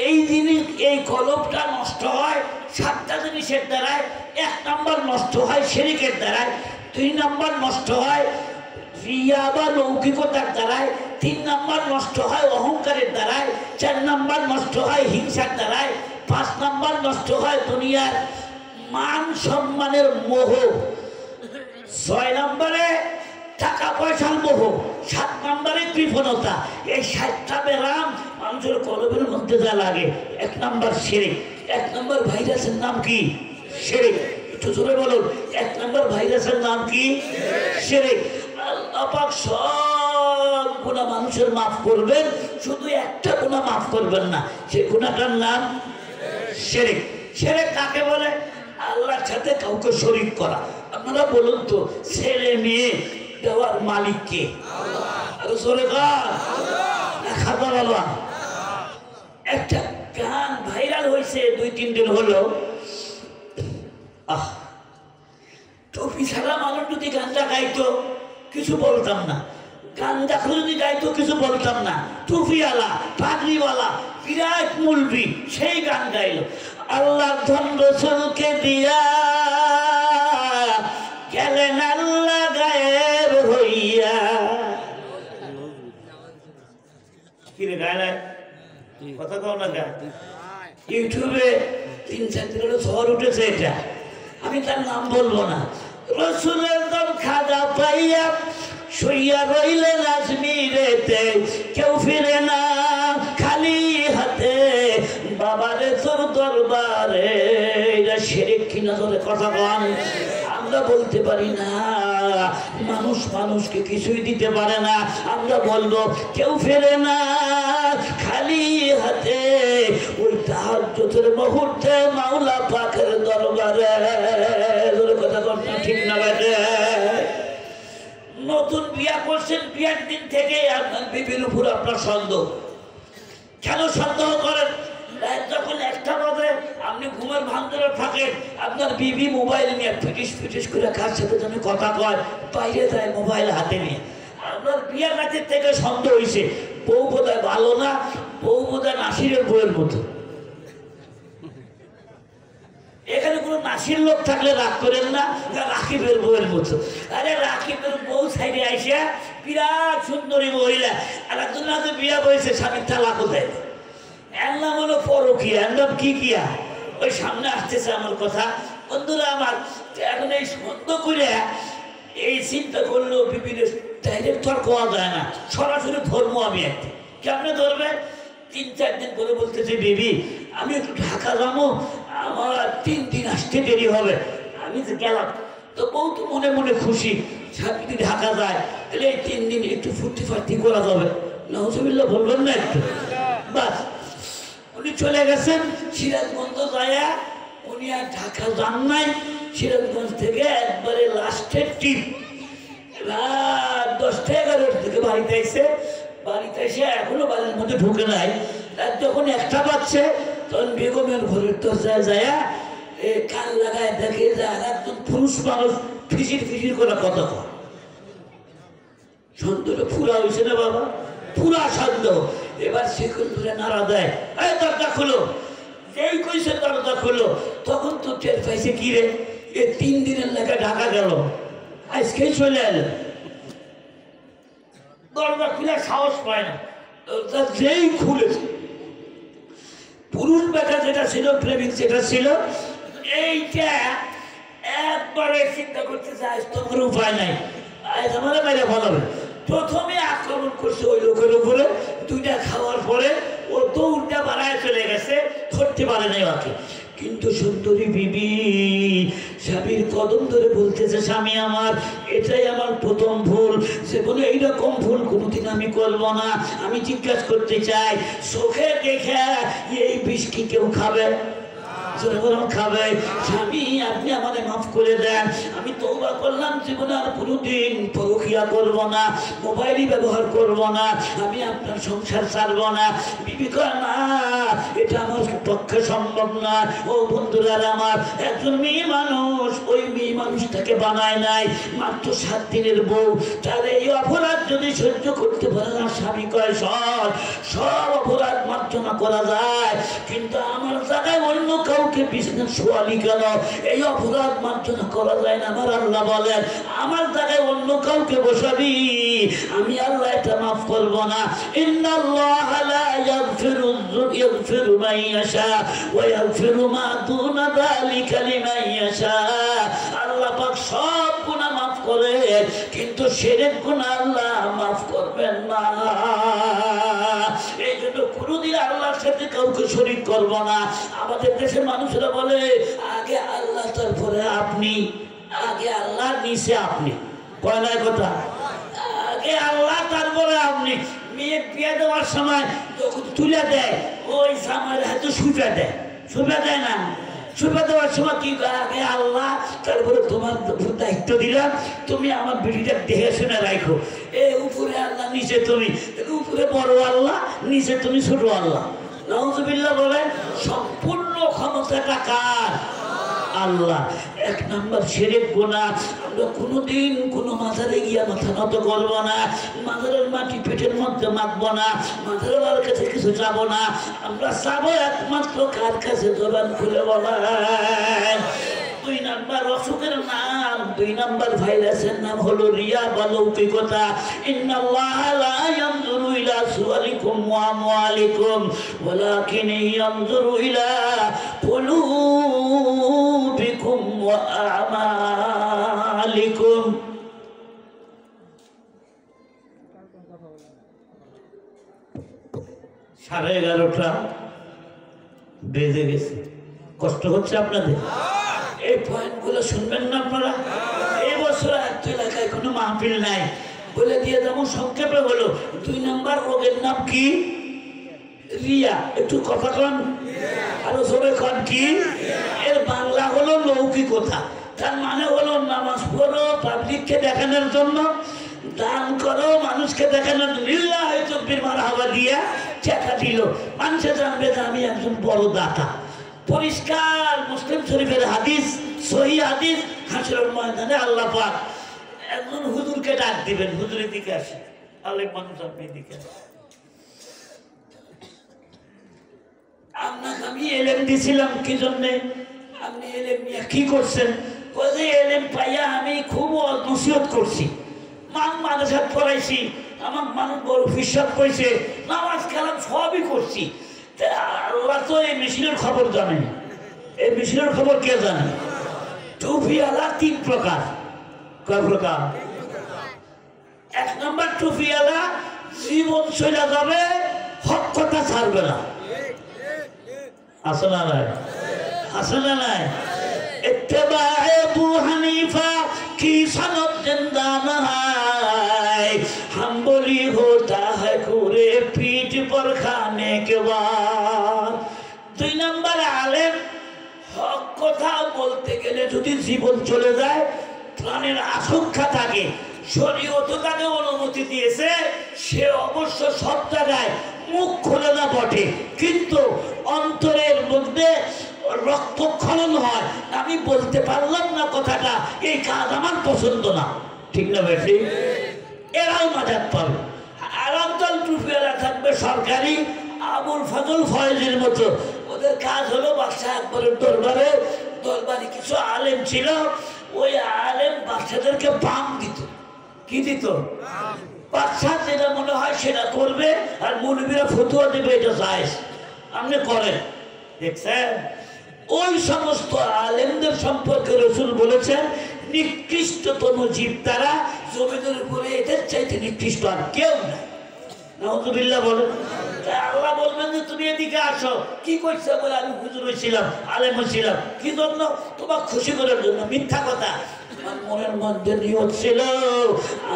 Speaker 2: এই জিনিস, এই কলবটা নষ্ট হয় 7টা জিনিসের দ্বারায়। 1 নম্বর নষ্ট হয় শিরকের দ্বারায়, 2 নম্বর নষ্ট হয় রিয়া বা লৌকিকতার দ্বারায়, 3 নম্বর নষ্ট হয় অহংকারের দ্বারায়, 4 নম্বর নষ্ট হয় হিংসার দ্বারায়, 5 নম্বর নষ্ট হয় দুনিয়ার মান সম্মানের মোহ, 6 নম্বরে টাকা পয়সার মোহ, 7 নম্বরে কৃপণতা। এই 7টা ব্যারাম মানুষের কলবের মধ্যে যা লাগে। 1 নম্বর শিরক। 1 নম্বর ভাইরাসের নাম কি? শিরক। একটু জোরে বলুন, 1 নম্বর ভাইরাসের নাম কি? শিরক। আল্লাহ পাক সব গুনাহ মানুষের মাফ করবেন, শুধু একটা গুনাহ মাফ করবেন না, সেই গুনাহটার নাম শিরক। শিরক কাকে বলে? আল্লাহর সাথে কাউকে শরীক করা। আপনারা বলুন তো, ছেলে মেয়ে দেওয়ার মালিক কে? একটা গান ভাইরাল হয়েছে 2-3 দিন হলো। টুপি ছাড়া মানুষ যদি গানটা গাইতো কিছু বলতাম না, গানটা যদি গাইতো কিছু বলতাম না। টুপিওয়ালা, পাগড়িওয়ালা, বিরাট মুলবি, সেই গান গাইলো। আল্লাহ ধন রসুলকে দিয়া গেলেন আল্লাহ গায়েব হইয়া। কিরে গায় নাই? কথা কও না গা। ইউটিউবে 3-4 দিন হলো ঝড় উঠেছে এটা, আমি তার নাম বলবো না। রসুলের দম খাজা পাইয়া শুইয়া রইলেন আজমিরেতে, কেউ ফিরে না খালি হাতে, বাবারে তোর দরবারে। এটা শিরক কিনা ধরে কথা বল। আমরা বলতে পারি না, মানুষ মানুষকে কিছুই দিতে পারে না। আমরা বলবো কেউ ফেরে না খালি হাতে, ওই তাহাজ্জুদের মুহূর্তে মাওলা পাকের দরবারে। কথা বলতে ঠিক না লাগে? নতুন বিয়া করছেন, বিয়ার দিন থেকে আপনার বিবির উপর আপনার সন্দেহ। কেন সন্দেহ করেন? যখন 1টা বাজে আপনি ঘুমের ভাঙতে থাকেন, আপনার বিবি মোবাইল নিয়ে ফিটিস ফিটিস করে কার সাথে যেন কথা কয়, বাইরে যায় মোবাইল হাতে নিয়ে। আপনার বিয়ার রাতের থেকে সন্দেহ হয়েছে বউ বোধহয় ভালো না, বউ বোধহয় নাসিরের বউয়ের মতো। এখানে কোনো নাসির লোক থাকলে রাগ করেন না, রাকিবের বউয়ের মতো। আরে রাকিবের বউ সাইডে আইসা বিরাট সুন্দরী মহিলা, আর একজন না বিয়া বয়েছে, স্বামীর তালাকও দেয়। এর নাম হলো পরকিয়া, এর নাম কি কিয়া? ওই সামনে আসতেছে আমার কথা। বন্ধুরা আমার, এখন এই সন্দেহ করে এই চিন্তা করলেও বিভিন্ন ডাইরেক্ট তো আর কোয়া যায় না, সরাসরি ধর্ম আমি একদিন কেমনে ধরবে? 3-4 দিন পরে বলতেছে, বিবি আমি একটু ঢাকা যাবো, আমার 3 দিন আসতে দেরি হবে। আমি যে গেলাম, তো বউ তো মনে মনে খুশি, যদি ঢাকা যায় তাহলে এই 3 দিন একটু ফুর্তি ফার্তি করা যাবে। নাউজুবিল্লাহ বলবেন না একটু? বাস উনি চলে গেছেন সিরাজগঞ্জ যায়া, উনি আর ঢাকা যান নাই। সিরাজগঞ্জ থেকে একবারে লাস্টের টিপ রাত 10টা-11টার থেকে বাড়িতে এসে, এখনো বাড়ির মধ্যে ঢুকে নাই। রাত যখন 1টা বাজছে, তখন বেগমের ঘরের দরজায় যায় কান লাগায় দেখে যে আর একজন পুরুষ মানুষ ফিসির ফিসির করে কথা কয়। সন্দেহটা পুরা হয়েছে না বাবা, পুরা সন্দেহ। এবার শিকল ধরে নাড়া দেয়, এই দরজা খুলো। যেই কইছে দরজা খুলো, তখন তো টের পাইছে কি রে, এ 3 দিনের লেখা ঢাকা গেল, আজকেই চলে এলো। দরজা খুলে সাহস পায় না, দরজা যেই খুলেছে, পুরুষ বেটা যেটা ছিল, প্রেমিক যেটা ছিল, এইটা একবারে চিন্তা করতেছে আজ তোমার উপায় নাই, আজ আমার বাইরে ভালো হবে। প্রথমে আক্রমণ করছে ওই লোকের উপরে, 2টা খাওয়ার পরে ও দৌড়টা বাড়ায় চলে গেছে, ধরতে পারে নাই ওকে। কিন্তু সুন্দরী বিবি স্বামীর কদম ধরে বলতেছে, স্বামী আমার এটাই আমার প্রথম ভুল, জীবনে এইরকম ভুল কোনোদিন আমি করবো না। আমি জিজ্ঞাসা করতে চাই, চোখে দেখে এই বিষ কি কেউ খাবে? খাবে? স্বামী আপনি আমাকে মাফ করে দেন, আমি তওবা করলাম, জীবনে আর কোনোদিন পরকিয়া করব না, মোবাইলই ব্যবহার করব না, আমি আপনার সংসার ছাড়ব না। বিবি কয়, না এটা আমার পক্ষে সম্ভব না। ও বন্ধুরা আমার, একজন মেয়ে মানুষ ওই মেয়ে মানুষটাকে বানায় নাই, মাত্র 7 দিনের বউ। তার এই অপরাধ যদি সহ্য করতে পারে না, স্বামী কয় সব অপরাধ মার্জনা করা যায়, কিন্তু আমার জায়গায় অন্য কাউকে বিছানা শোয়ালি কেন, এই অপরাধ মার্জনা করা যায় না। আমার আল্লাহ বলেন, আমার জায়গায় অন্য কাউকে বসাবি, আমি আল্লাহ এটা মাফ করব না। ইন্নাল্লাহ লা ইয়াগফিরু মান ইয়াশা ওয়া ইয়াগফিরু মা দুনা যালিকা লিমান ইয়াশা। আল্লাহ পাক সব গুনাহ মাফ করে, কিন্তু শিরক গুনাহ আল্লাহ মাফ করবেন না। এই জন্য কোনোদিন আল্লাহর সাথে কাউকে শরীক করব না। আমাদের দেশের মানুষেরা বলে, আগে আল্লাহ তারপরে আপনি, আগে আল্লাহ নিচে আপনি। কয় না কথা? আগে আল্লাহ তারপরে আপনি। মেয়ে বিয়ে দেওয়ার সময় যখন তুলে দেয়, ওই সামার হাতে সুপে দেয়, সুপে দেয় না? সুপে দেওয়ার সময় কি, আগে আল্লাহ তারপরে তোমার দায়িত্ব দিলাম, তুমি আমার বিড়িটা দেখে শুনে রাখো। এ উপরে আল্লাহ, নিচে তুমি। উপরে বড় আল্লাহ, নিচে তুমি ছোট আল্লাহ। নাউজুবিল্লাহ বলেন। সম্পূর্ণ ক্ষমতাটা কার? আল্লাহ। 1 নাম্বার শিরক গুনাহ। আমরা কোনোদিন কোনো মাজারে গিয়া মাথা নত করবো না, মাজারের মাটি পেটের মধ্যে মাখবো না, মাজারের কাছে কিছু যাবো না। আমরা যাবো একমাত্র কার কাছে? জবান খুলে বলেন। 2 নাম্বার অসুখের নাম, 2 নাম্বার ভাইরাসের নাম হলো রিয়া বা লৌকিকতা। ইন্নাল্লাহ লা ইয়ানজুরু ইলা সুওয়ারিকুম ওয়া আমওয়ালিকুম ওয়ালাকিন ইয়ানজুরু ইলা কুলুবিকুম ওয়া আমালিকুম। সাড়ে 11টা বেজে গেছে। কষ্ট হচ্ছে আপনাদের? এই পয়েন্টগুলো শুনবেন না আপনারা? এই বছর একটা এলাকায় কোনো মাহফিল নাই, বলে দিয়ে যেমন সংক্ষেপে হলো। 2 নাম্বার রোগের নাম কি? রিয়া। একটু কথা কন, আরো জোরে কন। কি? এর বাংলা হলো লৌকিকতা। তার মানে হলো নামাজ পড়ো পাবলিককে দেখানোর জন্য, দান করো, মানুষকে দেখানো লিল্লাহ তাকবীর মারহাবা দিয়া টাকা দিল, মানুষে জানবে যে আমি একজন বড় দাতা। পরিষ্কার মুসলিম শরীফের হাদিস, সহিহ হাদিস, হাসরের ময়দানে আল্লাহ পাক একজন হুজুরকে ডাক দিবেন, হুজুরের দিকে আসে, আলেম মানুষ আপনি দিকে আপনাকে আমি এলেম দিছিলাম কি জন্যে, আপনি এলেম নিয়ে কি করছেন? বলছে এলেম পাইয়া আমি খুব নসিহত করছি, মাদ্রাসা পড়াইছি, আমার মানুষ বড় ফিসাব কইছে, নামাজ কালাম সবই করছি। আল্লাহ তো এই মেশিনের খবর জানে। এই মেশিনের খবর কে জানে? টুপিওয়ালা 3 প্রকার। কয় প্রকার? 1 নম্বর টুপিওয়ালা জীবন চলে যাবে, হক কথা ছাড়বে না। আছে না নাই? আছে না নাই? इत्तेबाए अबू हनीफा की सनद जिंदा न है, हम बोली होता है पूरे पीठ पर खाने के बाद। 2 নম্বর আলেম, হক কথা বলতে গেলে যদি জীবন চলে যায়, প্রাণের আশঙ্কা থাকে, শরীয়ত তাকে অনুমতি দিয়েছে, সে অবশ্য সব জায়গায় মুখ খুলে না বটে, কিন্তু অন্তরের মধ্যে রক্তক্ষরণ হয়, আমি বলতে পারলাম না কথাটা, এই কাজ আমার পছন্দ না, ঠিক না বেশি? এরাও নাজাত পাবে। আর একদল টুপিওয়ালা থাকবে সরকারি, আবুল ফজল ফয়েজের মতো, ওদের কাজ হলো বাদশাহ আকবরের দরবারে কিছু আলেম ছিল, ওই আলেম বাচ্চাদেরকে পাম দিত। কি দিত? বাচ্চা যেটা মনে হয় সেটা করবে, আর মৌলবীরা ফতুয়া দেবে এটা জায়েজ, আপনি করেন। দেখছেন, ওই সমস্ত আলেমদের সম্পর্কে রাসূল বলেছেন নিকৃষ্টতম জীব তারা, জমিনের উপরে এদের চাইতে নিকৃষ্ট আর কেউ নাই। নাউযুবিল্লাহ বলেন। আল্লাহ বলবেন যে তুমি এদিকে আসো, কি করছো? বলে আমি হুজুর হয়েছিলাম, আলেম হয়েছিলাম, কি জন্য? তোমার খুশি করার জন্য। মিথ্যা কথা। আমার মনের মধ্যে নিয়ত ছিল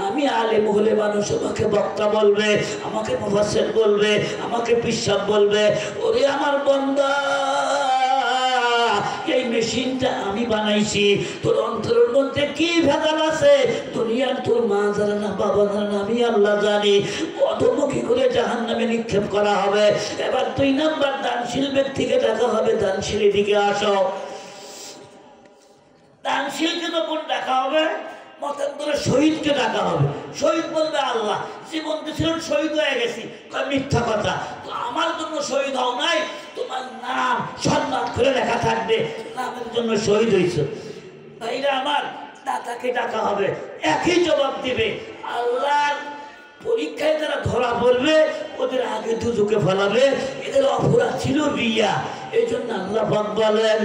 Speaker 2: আমি আলেম হলে মানুষ আমাকে বক্তা বলবে, আমাকে মুফাসসির বলবে, আমাকে পিশাব বলবে। ওরে আমার বান্দা, এই মেশিনটা আমি বানাইছি, তোর অন্তরের মধ্যে কি ভেজাল আছে দুনিয়ার তোর মা জানে না, বাবা জানে না, আমি আল্লাহ জানি। অধমুখী করে জাহান্নামে নিক্ষেপ করা হবে। এবার 2 নম্বর দানশীল ব্যক্তিকে ডাকা হবে, দানশীলের দিকে আসো। দানশীলকে যখন ডাকা হবে, মতান্তরে শহীদকে ডাকা হবে। শহীদ বলবে আল্লাহ জীবন দিয়েছিলেন, শহীদ হয়ে গেছি। মিথ্যা কথা, তো আমার জন্য শহীদ হও নাই, তোমার নাম সম্মান করে লেখা থাকবে, নামের জন্য শহীদ হয়েছ। ভাইরা আমার, দাতাকে ডাকা হবে, একই জবাব দিবে। আল্লাহর পরীক্ষায় যারা ধরা পড়বে ওদের আগে দুজকে ফেলাবে, এদের অপরাধ ছিল রিয়া। এই জন্য আল্লাহ পাক বলেন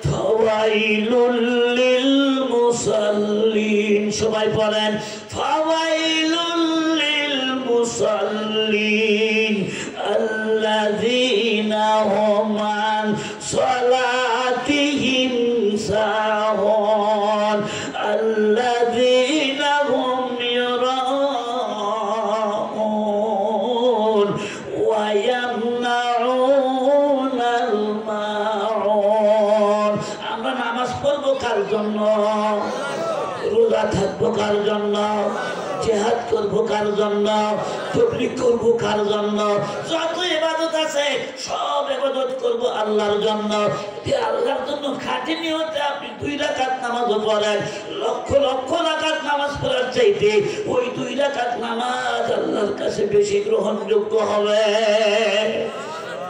Speaker 2: ফাওয়াইলুল লিল মুসাল্লিন, সবাই বলেন ফাওয়াইলুল লিল মুসাল্লিন আল্লাযীনা হুম আন সালাতিহিম সাহুন আল্লাযীনা হুম ইউরাউন ওয়া ইয়ামনাউনাল মাউন। আমরা নামাজ পড়বো কার জন্য? রোজা থাকবো কার জন্য? জিহাদ করবো কার জন্য? তাবলীগ করবো কার জন্য? যত ইবাদত আছে সব ইবাদত করবো আল্লাহর জন্য। আল্লাহর জন্য খাঁটি নিয়তে আপনি 2 রাকাত নামাজও পড়েন, লক্ষ লক্ষ রাকাত নামাজ পড়ার চাইতে ওই 2 রাকাত নামাজ আল্লাহর কাছে বেশি গ্রহণযোগ্য হবে।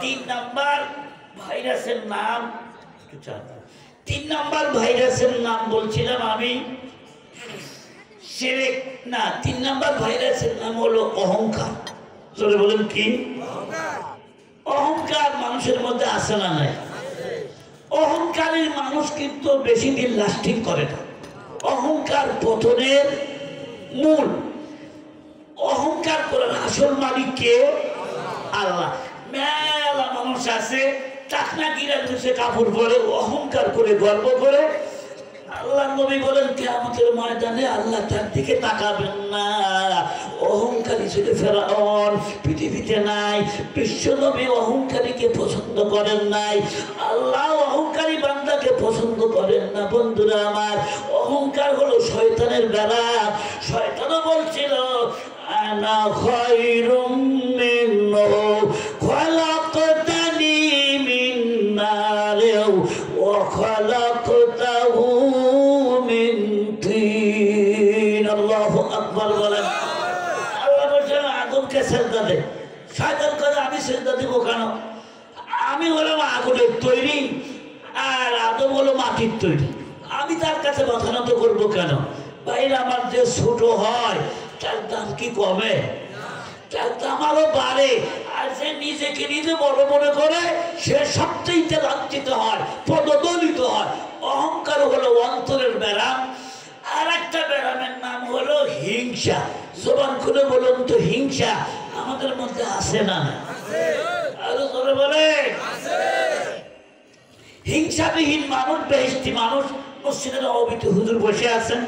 Speaker 2: 3 নম্বর ভাইরাসের নাম, 3 নম্বর ভাইরাসের নাম বলছিলাম আমি শিরক না, 3 নম্বর ভাইরাসের নাম হলো অহংকার। চলে বলেন কি? অহংকার মানুষের মধ্যে আসে না নাই? অহংকারী মানুষ কিন্তু বেশি দিন লাস্টিং করে না। অহংকার পতনের মূল। অহংকার করার আসল মালিক কে? আল্লাহ। মেলা মানুষ আছে টাকনা গিরা দুসে কাপড় পরে অহংকার করে গর্ব করে। আল্লাহ নবী বলেন কিয়ামতের ময়দানে আল্লাহ তার দিকে তাকাবেন না। অহংকারী ছিল ফেরাউন, পৃথিবীতে নাই। বিশ্ব নবী অহংকারীকে পছন্দ করেন নাই, আল্লাহ অহংকারী বান্দাকে পছন্দ করেন না। বন্ধুরা আমার, অহংকার হলো শয়তানের বেলা। শয়তানও বলছিল আনা খায়রুম মিনহু খলাকতানি মিন নারিন ওয়া খলাকতাহু মিন তিন। আল্লাহু আকবার বলেন। আল্লাহ বলেন আদমকে সিজদা দে। শয়তান করে আমি সিজদা দিব কেন? আমি হলাম আগুনের তৈরি আর আদম হলো মাটির তৈরি, আমি তার কাছে মাথা নত করবো কেন? বাইরে আমার যে ছোট হয় তার দাম কি কমে? তার দাম আরো বাড়ে। আর যে নিজেকে নিজে বড় মনে করে সে সবচেয়ে লাঞ্ছিত হয়, পদদলিত হয়। অহংকার হলো অন্তরের ব্যারাম। আর একটা ব্যারামের নাম হলো হিংসা। জবান খুলে বলুন তো, হিংসা আমাদের মধ্যে আছে না? আরো জোরে বলে। হিংসাবিহীন মানুষ বেহেশতি মানুষ। মসজিদের নববীতে হুজুর বসে আছেন,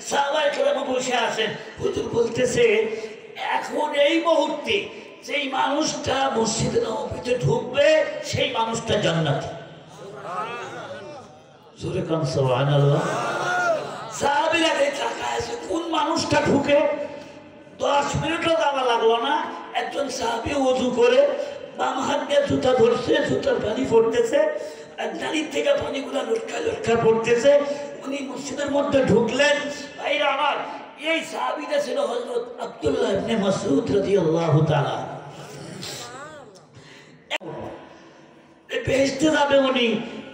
Speaker 2: সাহাবায়ে কেরাম বসে আছেন। হুজুর বলতেছে এখন এই মুহূর্তে যেই মানুষটা মসজিদের নববীতে ঢুকবে সেই মানুষটা জান্নাতি। জোরে কান সুবহানাল্লাহ। সাহাবীরা তাকায় আছে কোন মানুষটা ঢুকে। 10 মিনিটও যাওয়া লাগলো না, একজন সাহাবী ওযু করে বাম হাত দিয়ে জুতা ধরছে, জুতার পানি পড়তেছে আর দাঁড়ির থেকে পানিগুলা লটকা লটকা পড়তেছে। উনি মসজিদের মধ্যে ঢুকলেন। ভাইরা আমার, এই সাহাবীটা ছিল হযরত আব্দুল্লাহ ইবনে মাসউদ রাদিয়াল্লাহু তাআলা। বেহেশতে যাবে উনি,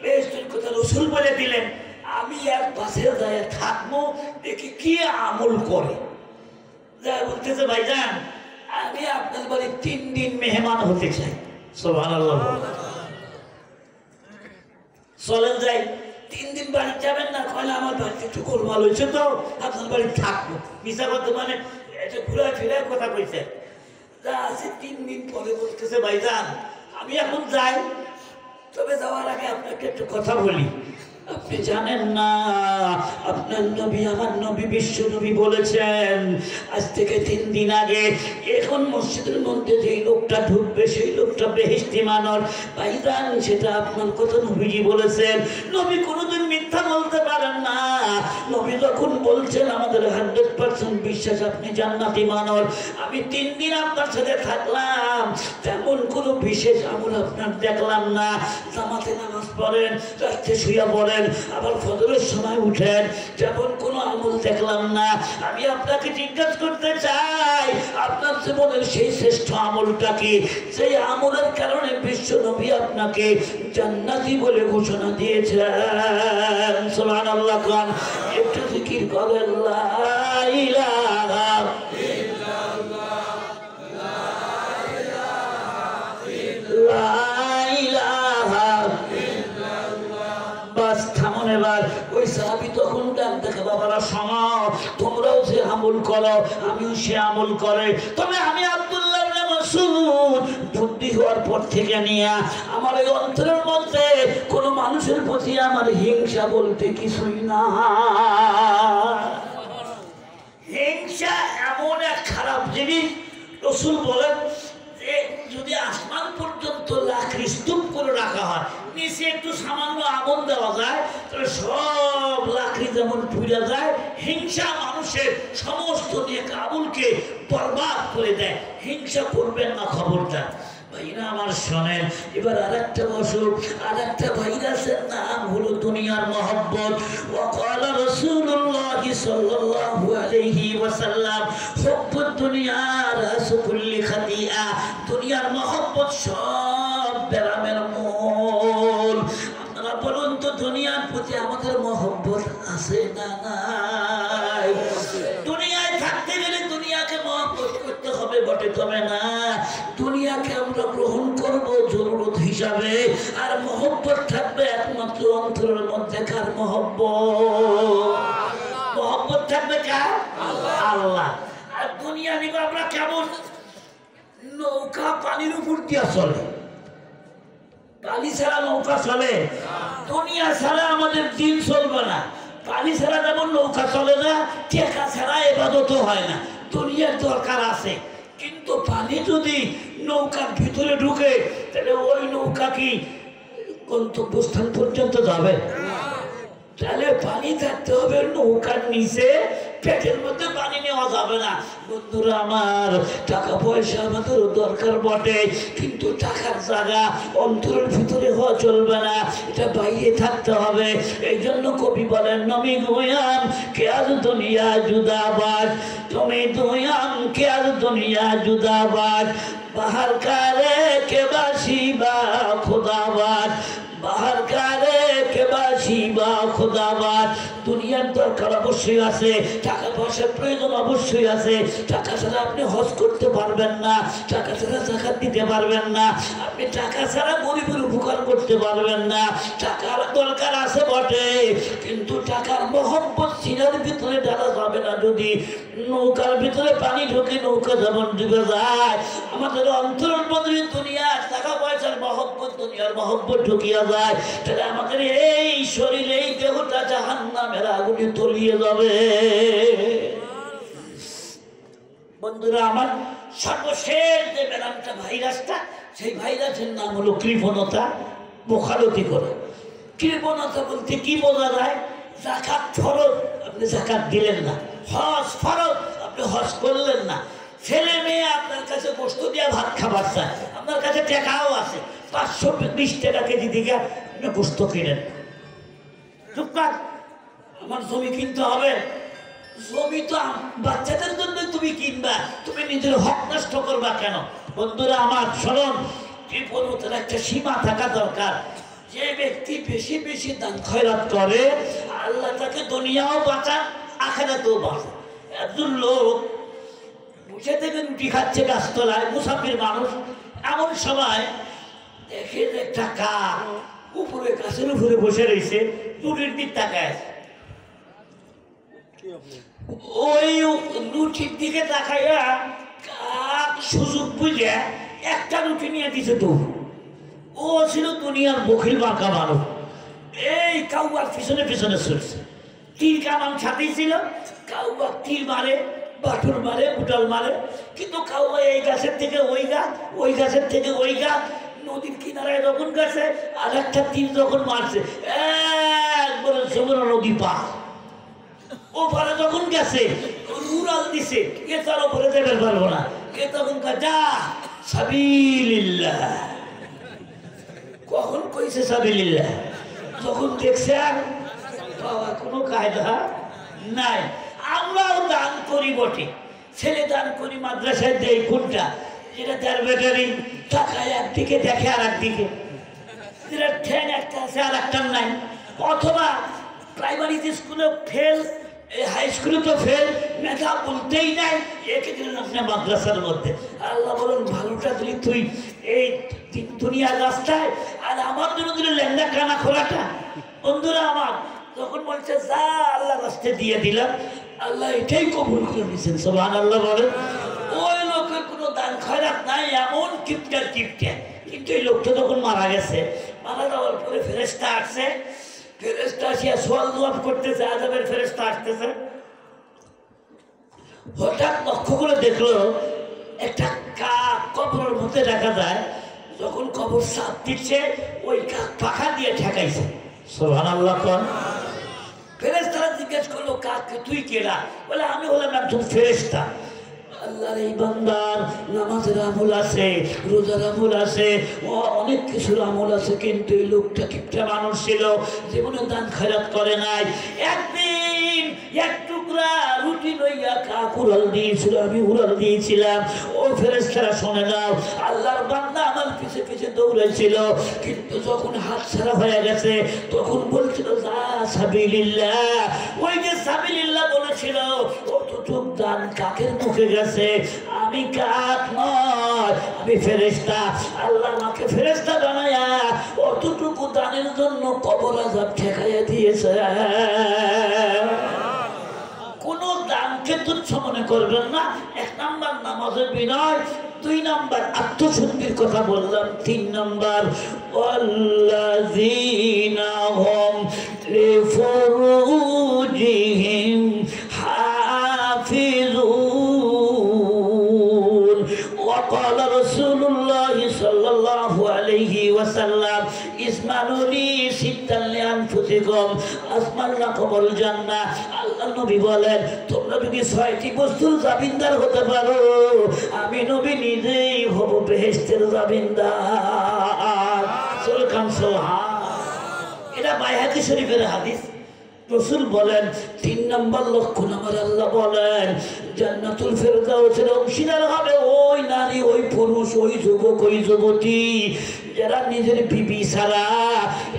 Speaker 2: বেহেশতের কথা রাসূল বলে দিলেন। আমি আর পাশে যায় থাকবো, দেখি কি আমল করে। যা বলতেছে ভাইজান আমি আপনার বাড়ি 3 দিন মেহমান হতে চাই। সুবহানাল্লাহ। চলেন যাই। 3 দিন বাড়ি যাবেন না? কয়লা আমার বাড়িতে একটু গোলমাল হয়েছে তো আপনার বাড়ি থাকবো। মিশা কথা মানে এটা ঘুরে ফিরে কথা কইছে। যা আছে 3 দিন পরে বলতেছে ভাইজান আমি এখন যাই, তবে যাওয়ার আগে আপনাকে একটু কথা বলি। আপনি জানেন না আপনার নবী আমার নবী বিশ্ব নবী বলেছেন আজ থেকে 3 দিন আগে এখন মসজিদের মধ্যে যেই লোকটা ঢুকবে সেই লোকটা বেহেশতি মানুষ। ভাইজান সেটা আপনার কথা নবীজি বলেছেন। নবী কোনোদিন মিথ্যা বলতে পারেন না। নবী যখন বলছেন আমাদের 100% বিশ্বাস আপনি জান্নাতি মানুষ। আমি 3 দিন আপনার সাথে থাকলাম, তেমন কোনো বিশেষ আমল আপনার দেখলাম না। জামাতে নামাজ পড়েন, রাত্রে শুয়ে পড়েন, আবার ফজরের সময় উঠেন, তেমন কোনো আমল দেখলাম না। আমি আপনাকে জিজ্ঞাসা করতে চাই আপনার জীবনের সেই শ্রেষ্ঠ আমলটা কি, সেই আমলের কারণে বিশ্ব নবী আপনাকে জান্নাতি বলে ঘোষণা দিয়েছেন? সুবহানাল্লাহ। কোন একটু জিকির করেন লা ইলাহা ইল্লাল্লাহ, লা ইলাহা ইল্লাল্লাহ। বাস থামুন এবার। ওই সাহাবী তখন ডাক দেখে বাবারা শোনো, তোমরাও যে আমল করো আমিও সে আমল করে। তবে আমি আব্দুল্লাহ ইবনে মাসউদ বুদ্ধি হওয়ার পর থেকে নিয়ে আমার এই অন্তরের মধ্যে কোনো মানুষের প্রতি আমার হিংসা বলতে কিছুই না। হিংসা এমন এক খারাপ জিনিস, রাসূল বলেন যে যদি আসমান পর্যন্ত লাকড়ি স্তূপ করে রাখা হয়, নিচে একটু সামান্য আগুন দেওয়া যায়, তাহলে সব লাকড়ি যেমন পুড়ে যায়। হিংসা মানুষের সমস্ত নেক আমলকে বরবাদ করে দেয়। হিংসা করবেন না, খবরদার। ভাইরা আমার শোনেন, এবার আরেকটা অসুখ, আরেকটা ভাইরাসের নাম হলো দুনিয়ার মহব্বত। ওয়াকালা রাসূলুল্লাহ সাল্লাল্লাহু আলাইহি ওয়াসাল্লাম হুব্বুদ দুনিয়া রাসু কুল্লি খাতিয়া। দুনিয়ার মহব্বত সব ব্যারামের মূল। আপনারা বলুন তো দুনিয়ার প্রতি আমাদের মহব্বত আছে না নাই? দুনিয়ায় থাকতে গেলে দুনিয়াকে মহব্বত করতে হবে বটে, তবে না দুনিয়াকে আমরা গ্রহণ করব জরুরত হিসাবে। আর মহব্বত থাকবে একমাত্র অন্তরের মধ্যে। কার মহব্বত? মহব্বত থাকবে কার? আল্লাহ। আর দুনিয়া নিব আমরা কেমন? নৌকা পানির উপর দিয়া চলে, পানি ছাড়া নৌকা চলে। দুনিয়া ছাড়া আমাদের দিন চলবে না। পানি ছাড়া যেমন নৌকা চলে না, টেকা ছাড়া ইবাদত হয় না। দুনিয়ার দরকার আছে, কিন্তু পানি যদি নৌকার ভিতরে ঢুকে তাহলে ওই নৌকা কি গন্তব্যস্থান পর্যন্ত যাবে? তাহলে পানি থাকতে হবে নৌকার নিচে, পেটের মধ্যে পানি নেওয়া যাবে না। বন্ধুরা আমার, টাকা পয়সা আমাদের দরকার বটে, কিন্তু টাকার জায়গা অন্তরের ভিতরে হওয়া চলবে না, এটা বাইরে থাকতে হবে। এই জন্য কবি বলেন, নমি গোয়াম কে আজ দুনিয়া জুদাবাদ, তুমি দুয়াম কে আজ দুনিয়া জুদাবাদ, বাহার কারে কে বাসি বা খোদাবাদ, বাহার কারে কে বাসি বা খোদাবাদ। দুনিয়ার দরকার অবশ্যই আছে, টাকা পয়সার প্রয়োজন অবশ্যই আছে। টাকা ছাড়া আপনি হজ করতে পারবেন না, টাকা ছাড়া যাকাত দিতে পারবেন না, আপনি টাকা ছাড়া গরিবের উপকার করতে পারবেন না। টাকার দরকার আছে বটে, কিন্তু টাকার মহব্বত সিনার ভিতরে ঢালা যাবে না। যদি নৌকার ভিতরে পানি ঢোকে, নৌকা যেমন ডুবে যায়, আমাদের অন্তরের মধ্যে দুনিয়ার টাকা পয়সার মহব্বত, দুনিয়ার মহব্বত ঢুকিয়া যায়, তাহলে আমাদের এই শরীর, এই দেহটা জাহান্নামের আগুনে তলিয়ে যাবে। বন্ধুরা আমার, সর্বশেষ যে ব্যারামটা, ভাইরাসটা, সেই ভাইরাসের নাম হলো কৃপণতা, বোখারতি করে। কৃপণতা বলতে কি বোঝা যায়? যাকাত ফরজ, আপনি যাকাত দিলেন না। হজ ফরজ, আপনি হজ করলেন না। ছেলে মেয়ে আপনার কাছে গোশত দিয়ে ভাত খাবার চায়, আপনার কাছে টাকাও আছে, 520 টাকা কেজি দিকে আপনি গোশত কিনেন। চুপ কর, আমার জমি কিনতে হবে। জমি তো বাচ্চাদের জন্য তুমি কিনবা, তুমি নিজের হক নষ্ট করবা কেন? বন্ধুরা আমার, স্মরণ, কৃপণতার একটা সীমা থাকা দরকার। যে ব্যক্তি বেশি বেশি দান খয়রাত করে, আল্লাহ তাকে দুনিয়াও বাঁচান, আখিরাতেও বাঁচান। একজন লোক বসে থেকে রুটি খাচ্ছে গাছতলায়, মুসাফির মানুষ, এমন সময় দেখে যে একটা কাক উপরে, গাছের উপরে বসে রয়েছে, রুটির দিক তাকায়। ওই রুটির দিকে তাকাইয়া কাক সুযোগ বুঝে একটা রুটি নিয়ে দিছে। তো ও ছিল দুনিয়ার বখিল বাঁকা মানুষ, এই কাউয়ার পিছনে পিছনে চলছে। তীর কামান সাথেই ছিল, কাউয়া তীর মারে, বাটুর মারে, উটাল মারে, কিন্তু কাউয়া এই গাছের থেকে ওই গাছ, ওই গাছের থেকে ওই গাছ, নদীর কিনারায় যখন গেছে আর একটা তীর যখন মারছে, একবারে যমুনা নদী পার। ও পারে যখন গেছে, উড়াল দিছে, এ তার ওপরে যেতে পারবো না, এ তখন যা সাবিলিল্লাহ। কখন কইছে সাবিলিল্লাহ? যখন দেখছে আর বাবা কোনো কায়দা নাই। আমরাও দান করি বটে, ছেলে দান করি, মাদ্রাসায় দেই। কোনটা? যেটা তার ব্যাটারি টাকায় একদিকে দেখে আর একদিকে, যেটা ঠ্যাং একটা আছে আর একটা নাই। অথবা প্রাইমারি স্কুলে ফেল, হাই স্কুলে তো ফেল, মেধা বলতেই নাই, একে দিলেন আপনি মাদ্রাসার মধ্যে। আল্লাহ বলেন, ভালোটা দিলি তুই এই দুনিয়ার রাস্তায়, আর আমার জন্য দিলে ল্যাংড়া কানা খোলাটা। বন্ধুরা আমার, যখন বলছে যা আল্লাহ রাস্তায় দিয়ে দিলাম, আল্লাহ এটাই কবুল করে নিয়েছেন। সুবহানাল্লাহ বলেন। ওই লোকের কোনো দান খয়রাত নাই, এমন কিপটার কিপটা। কিন্তু এই লোকটা যখন মারা গেছে, মারা যাওয়ার পরে ফেরেশতা আসছে, ফেরেশতা আসিয়া সওয়াল জবাব করতেছে, আযাবের ফেরেশতা আসতেছে। হঠাৎ লক্ষ্য করে দেখলো একটা কাক কবরের মধ্যে দেখা যায়, যখন কবর সাপ দিচ্ছে, ওই কাক পাখা দিয়ে ঠেকাইছে। সুবহানাল্লাহ। ফেরেশতারা জিজ্ঞেস করলো, কাককে তুই কেডা? বলে, আমি হলাম একজন ফেরেশতা। আল্লাহর এই বান্দার নামাজের আমল আছে, রোজার আমল আছে, অনেক কিছুর আমল আছে, কিন্তু এই লোকটা কিপটা মানুষ ছিল, জীবনে দান খয়রাত করে নাই। একদিন এক টুকরা রুটি লইয়া কাক উড়াল দিয়েছিল, আমি উড়াল দিয়েছিলাম। ও ফেরেশতারা শুনে নাও, আল্লাহর বান্দা আমার পিছে পিছে দৌড়াইছিল, কিন্তু যখন হাত ছাড়া হয়ে গেছে, তখন বলছিল যা সাবিলিল্লাহ। ওই যে সাবিলিল্লাহ বলেছিল, অতটুক দান কাকের মুখে গেছে। আমি কাক নয়, আমি ফেরেশতা। আল্লাহ আমাকে ফেরেশতা বানায়া অতটুকু দানের জন্য কবর আযাব ঠেকাইয়া দিয়েছে। কোন দানকে তুচ্ছ মনে করবেন না। 1 নাম্বার নামাজের বিনয়, 2 নাম্বার আত্মশুদ্ধির কথা বললাম, 3 নাম্বার ওয়াল্লাযীনা হুম লিফুরুজিহিম হাফিজুন। ওয়া ক্বালা রাসূলুল্লাহ সাল্লাল্লাহু সাল্লাল্লাহু আলাইহি ওয়াসাল্লাম ইসমানুনি সিত্তান লিআনফুসিকুম আসমান লাকুমুল জান্নাহ। আল্লাহ নবী বলেন তোমরা যদি 6টি বস্তুর জামিনদার হতে পারো আমি নবী নিজেই হব বেহেশতের জামিনদার। সুবহান। এটা বাইহাকি শরীফের হাদিস। রাসূল বলেন 3 নম্বর লক্ষণ আমার আল্লাহ বলেন জান্নাতুল ফেরদাউসের অংশীদার হবে ওই নারী, ওই পুরুষ, ওই যুবক, ওই যুবতী যারা নিজের বিবি ছাড়া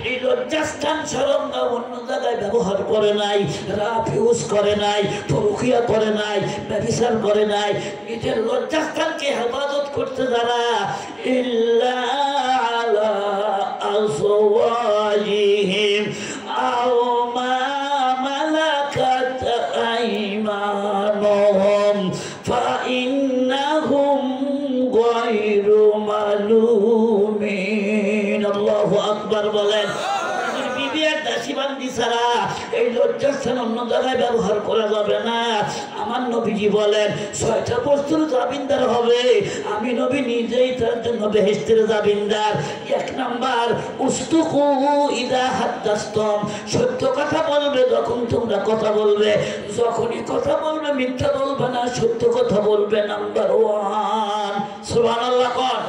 Speaker 2: এই লজ্জাস্থান সরঞ্জাম অন্য জায়গায় ব্যবহার করে নাই, রাফ ইউজ করে নাই, পরকিয়া করে নাই, ব্যভিচার করে নাই, নিজের লজ্জাস্থানকে হেফাজত করতে যারা ইল্লা আলা আযওয়াজিহিম আও মা মালাকাত আইমানুহুম ফাইন্নাহুম গায়রু মালুমিন। আল্লাহু আকবার বলেন। এই লজ্জাস্থান অন্য জায়গায় ব্যবহার করা যাবে না। আমার নবীজি বলেন 6টা বস্তুর জামিনদার হবে আমি নবী নিজেই তার জন্য বেহেশতের জামিনদার। 1 নাম্বার উস্তুকু ইদা হাদাসতুম, সত্য কথা বলবে যখন তোমরা কথা বলবে, যখনই কথা বলবে মিথ্যা বলবে না, সত্য কথা বলবে। নাম্বার 1 সুবহানাল্লাহ কোন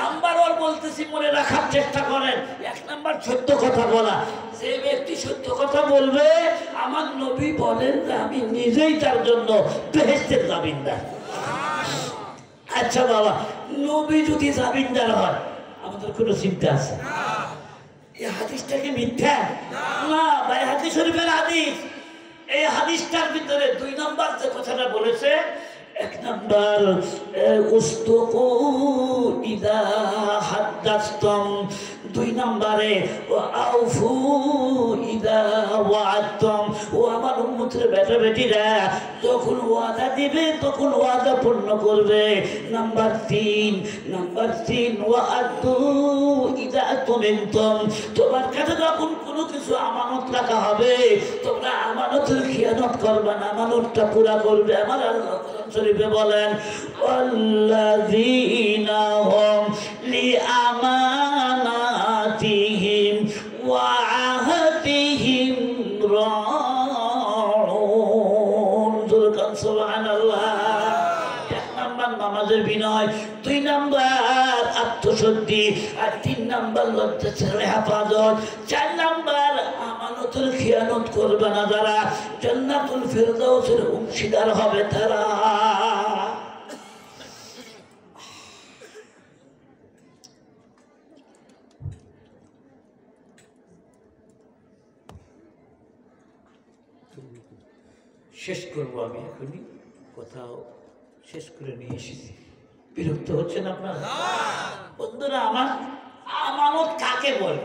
Speaker 2: নাম্বার 1 বলতেছি মনে রাখার চেষ্টা করেন। 1 নাম্বার সত্য কথা বলা। যে ব্যক্তি সত্য কথা বলবে আমার নবী বলেন যে আমি নিজেই তার জন্য বেহেশতের জামিনদার। আচ্ছা বাবা, নবী যদি জামিনদার হয় আমাদের কোনো চিন্তা আছে? এই হাদিসটা কি মিথ্যা? না, ভাই হাদিস শরীফের হাদিস। এই হাদিসটার ভিতরে 2 নাম্বার যে কথাটা বলেছে, 1 নাম্বার উস্তুকু ইদা হাদাসতুম, 2 নম্বরে আউফু ইদা ওয়াআদতুম। ও আমার উম্মতের বেটা বেটিরা যখন ওয়াদা দিবে তখন ওয়াদা পূর্ণ করবে। নাম্বার 3 ওয়াআদু ইদা তুমিনতুম, তোমার কাছে যখন কোনো কিছু আমানত রাখা হবে তোমরা আমানতের খিয়ানত করবে না, আমানতটা পুরা করবে। আমার আল্লাহ কোরআন শরীফে বলেন ওয়াল্লাযীনা হুম লিআমানাতিহিম ওয়া আহদিহিম রাউন। সুবহানাল্লাহ। 1 নাম্বার নামাজের বিনয়, 2 নাম্বার আত্মশুদ্ধি, আর 3 নাম্বার লজ্জা ছেড়ে হেফাজত, 4 নাম্বার আমানতের খিয়ানত করবে না যারা জান্নাতুল ফেরদাউসের অংশীদার হবে তারা। শেষ করবো আমি এখনই, কোথাও শেষ করে নিয়ে এসেছি। বিরক্ত হচ্ছেন আপনারা? বন্ধুরা আমার, আমানত কাকে বলে?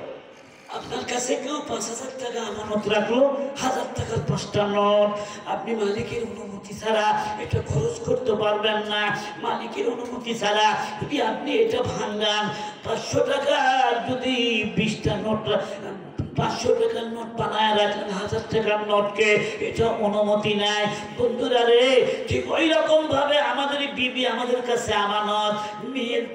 Speaker 2: আপনার কাছে কেউ 5,000 টাকা আমানত রাখলো, 1000 টাকার 5টা নোট, আপনি মালিকের অনুমতি ছাড়া এটা খরচ করতে পারবেন না। মালিকের অনুমতি ছাড়া যদি আপনি এটা ভাঙান, 500 টাকার যদি 20টা নোট 500 টাকার নোট বানায় রাখলেন 1000 টাকার নোটকে, এটা অনুমতি নাই। বন্ধুরা রে, ঠিক ওই রকম ভাবে আমাদের বিবি আমাদের কাছে আমানত,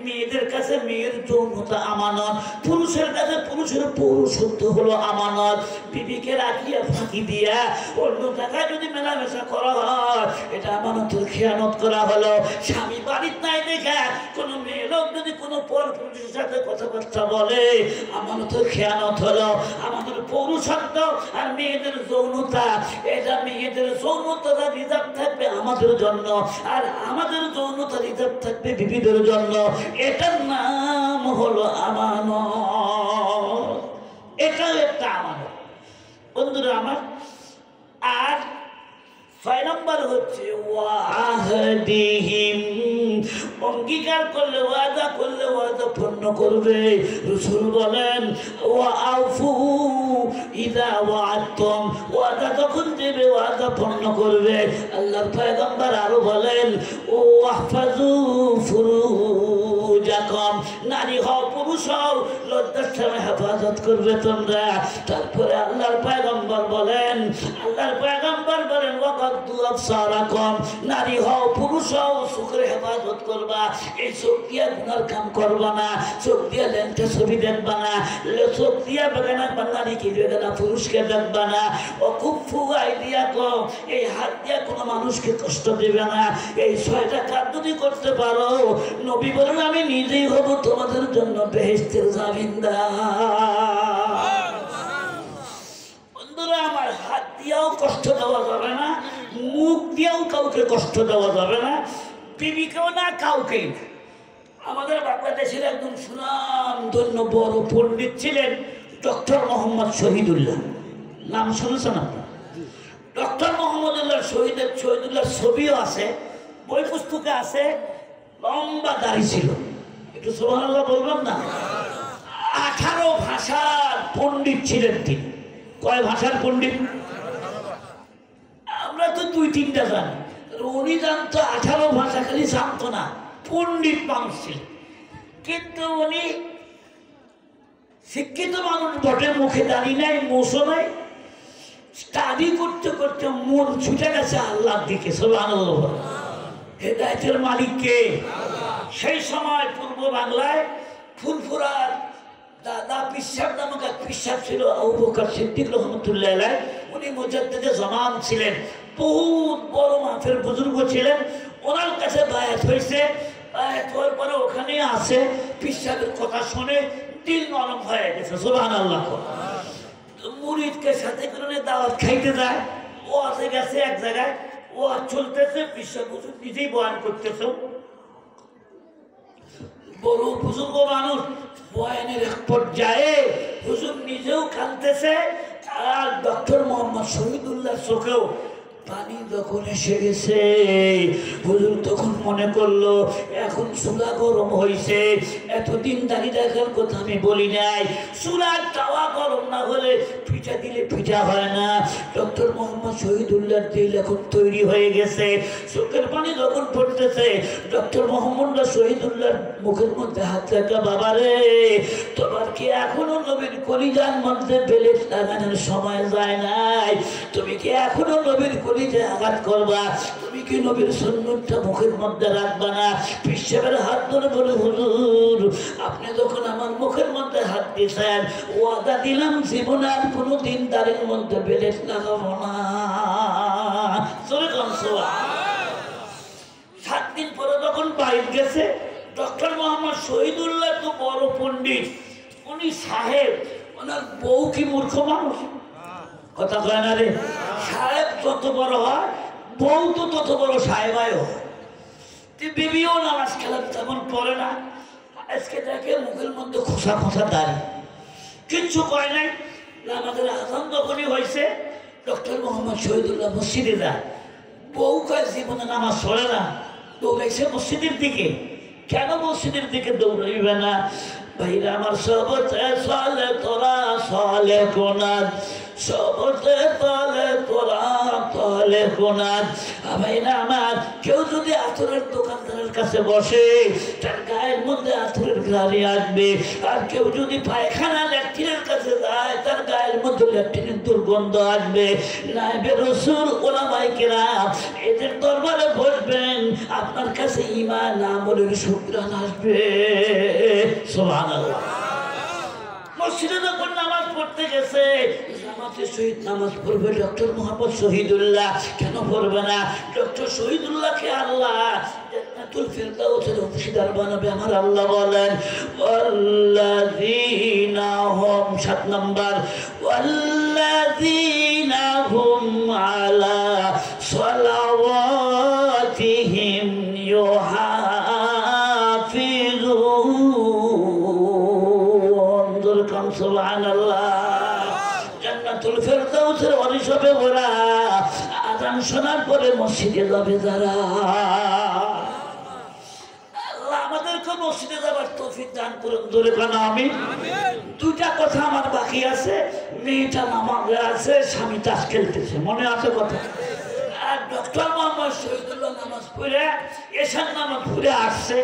Speaker 2: মেয়েদের কাছে মেয়ের যৌনতা আমানত, পুরুষের কাছে পুরুষের পৌরুষত্ব হলো আমানত। বিবিকে রাখিয়া ফাঁকি দিয়া অন্য জায়গায় যদি মেলামেশা করা হয় এটা আমানতের খেয়ানত করা হলো। স্বামী বাড়ির নাই দেখা কোনো মেয়ে লোক যদি কোনো পর পুরুষের সাথে কথাবার্তা বলে আমানতের খেয়ানত হলো। আমাদের পৌরুষত্ব আর মেয়েদের যৌনতা, এটা মেয়েদের যৌনতা রিজার্ভ থাকবে আমাদের জন্য, আর আমাদের যৌনতা রিজার্ভ থাকবে বিবিদের জন্য। এটার নাম হলো আমানত। এটাও একটা আমানত বন্ধুরা আমার। আর 6 নম্বর হচ্ছে ওয়াহদিহিম, অঙ্গীকার করলে ওয়াদা করলে ওয়াদা পূর্ণ করবে। রাসূল বলেন ওয়াআফু ইদা ওয়াআদতুম, ওয়াদা যখন দেবে ওয়াদা পূর্ণ করবে। আল্লাহর পয়গম্বর আরো বলেন ওয়াহফাজু ফুরুজা আইদিয়াকুম, নারী হও পুরুষ হও লজ্জার সময় হেফাজত করবে তোমরা। তারপরে আল্লাহর পয়গম্বর বলেন ওয়াগাদ্দু আবসারাকুম, নারী হও পুরুষ হও চোখের হেফাজত করবা। এই চোখ দিয়া গুনার কাম করবা না, চোখ দিয়া লেন্টে ছবি দেখবা না, চোখ দিয়া বেগানা নারীকে দেখবে না, পুরুষকে দেখবা না। ওয়াকুফু আইদিয়াকুম, এই হাত দিয়া কোনো মানুষকে কষ্ট দেবে না। এই 6টা কাজ যদি করতে পারো, নবী বলেন আমি নিজেই হব তোমাদের জন্য বেহেশতের জামিনদার। বন্ধুরা আমার, হাত দিয়েও কষ্ট দেওয়া যাবে না, মুখ দিয়েও কাউকে কষ্ট দেওয়া যাবে না, বিবিকেও না, কাউকেই না। আমাদের বাংলাদেশের একজন সুনামধন্য বড় পণ্ডিত ছিলেন ডক্টর মোহাম্মদ শহীদুল্লাহ। নাম শুনেছেন আপনার? ডক্টর মোহাম্মদুল্লাহ শহীদুল্লাহ ছবিও আছে, বই পুস্তকে আছে। লম্বা দাড়ি ছিল, একটু সুবহানাল্লাহ বলবেন না? 18 ভাষার পণ্ডিত ছিলেন তিনি। কয় ভাষার পণ্ডিত? আমরা তো 2-3টা জানি, উনি জানতো 18 ভাষা, খালি জানতো না, পণ্ডিত মানুষ ছিলেন। কিন্তু উনি শিক্ষিত মানুষ বটে, মুখে দাঁড়িয়ে নাই, মোশো নাই। স্টাডি করতে করতে মন ছুটে গেছে আল্লাহর দিকে। সুবহানাল্লাহ। হেদায়েতের মালিক কে? সেই সময় পূর্ব বাংলায় ফুরফুরার দাদা পিসাব নামক এক পিসাব ছিল, আবু বকর সিদ্দিক রহমতুল্লাহ আলাইহি। উনি মুজাদ্দিদে জামান ছিলেন, বহুত বড় মাফের বুজুর্গ ছিলেন। ওনার কাছে বায়াত হয়েছে, বায়াত হওয়ার পরে ওখানে আছে, পিসাবের কথা শুনে দিল নরম হয়ে গেছে। সুবহানাল্লাহ। মুরিদকে সাথে করে দাওয়াত খাইতে যায়, ও আসে গেছে এক জায়গায়, ও চলতেছে, পিসাব হুজুর নিজেই বয়ান করতেছে। বড় বুজুর্গ মানুষ, বয়ানের এক পর্যায়ে হুজুর নিজেও কাঁদতেছে, আর ডক্টর মোহাম্মদ শহীদুল্লাহ চোখেও পানি যখন এসে গেছে, হুজুর তখন মনে করলো এখন চুলা গরম হয়েছে। এতদিন দাঁড়িয়ে দেখার কথা আমি বলি নাই, চুলার তাওয়া গরম না হলে পিঠা দিলে পিঠা হয় না। ডক্টর মোহাম্মদ শহীদুল্লাহর দিল এখন তৈরি হয়ে গেছে, চোখের পানি যখন পড়তেছে, ডক্টর মোহাম্মদ শহীদুল্লাহর মুখের মধ্যে হাত রাখা, বাবা রে তোমার কি এখনো নবীর কলিজার মধ্যে বেলেট লাগানোর সময় যায় নাই? তুমি কি এখনো নবীর কলিজায় আঘাত করবা? তুমি কি নবীর সুন্নতটা মুখের মধ্যে রাখবা না? পিসাবের হাত ধরে বলে হুজুর আপনি যখন আমার মুখের মধ্যে হাত দিয়েছেন, ওয়াদা দিলাম জীবনে আর কোনোদিন দাড়ির মধ্যে বেলেট লাগাবো না। 7 দিন পরে যখন বাইর গেছে, ডক্টর মোহাম্মদ শহীদুল্লাহ তো বড় পণ্ডিত, উনি সাহেব, ওনার বউ কি মূর্খ মানুষ? কথা কয় না রে? সাহেব যত বড় হয়, বউ তো তত বড় সাহেবায় হয়। বিবিও নামাজ খেলাম তেমন পড়ে না, আজকে দেখে মুখের মধ্যে খোসা খোসা দাঁড়ি, কিচ্ছু কয় নাই। আমাদের আজান যখনই হয়েছে, ডক্টর মোহাম্মদ শহীদুল্লাহ মসজিদে যায়, বউ কয় জীবনে নামাজ পড়ে না, দৌড়াইছে মসজিদের দিকে। কেন মসজিদের দিকে দৌড়াইবে না? ভাইরা আমার, সবতে চলে তোরা চলে কোনার, সবতে চলে তোরা চলে কোনার। ভাইরা আমার, কেউ যদি আতরের দোকানদারের কাছে বসে, তার গায়ের মধ্যে আতরের গাড়ি আসবে। আর কেউ যদি পায়খানা ল্যাট্রিনের কাছে যায়, তার গায়ের মধ্যে ল্যাট্রিনের দুর্গন্ধ আসবে। নায়েবে রাসূল ওলামায়ে কেরাম এদের দরবারে বসবেন, আপনার কাছে ঈমান আমলের সুঘ্রাণ আসবে। সুবহানাল্লাহ। মসজিদে যখন নামাজ পড়তে গেছে, জামাতের সহিত নামাজ পড়বে ডক্টর মোহাম্মদ শহীদুল্লাহ। কেন পড়বে না? ডক্টর শহীদুল্লাহকে আল্লাহ জান্নাতুল ফিরদাউসের অংশীদার বানাবে। আমার আল্লাহ বলেন ওয়াল্লাযীনা হুম, 7 নম্বর, ওয়াল্লাযীনা হুম আলা সালাওয়াতিহিম ইউহাফিজুন। সুবহানাল্লাহ। জান্নাতুল ফিরদাউসের অভিশাপে ওরা আযান শোনার পরে মসজিদে যাবে যারা। আল্লাহ আমাদেরকে মসজিদে যাবার তৌফিক দান করুন, জোরে কানা আমিন। 2টা কথা আমার বাকি আছে। মেয়েটা নামাজে আছে, স্বামী তাস খেলতেছে, মনে আছে কথা? আর ডক্টর মোহাম্মদ শহীদুল্লাহ নামাজ পড়ে, এশার নামাজ পড়ে আসছে,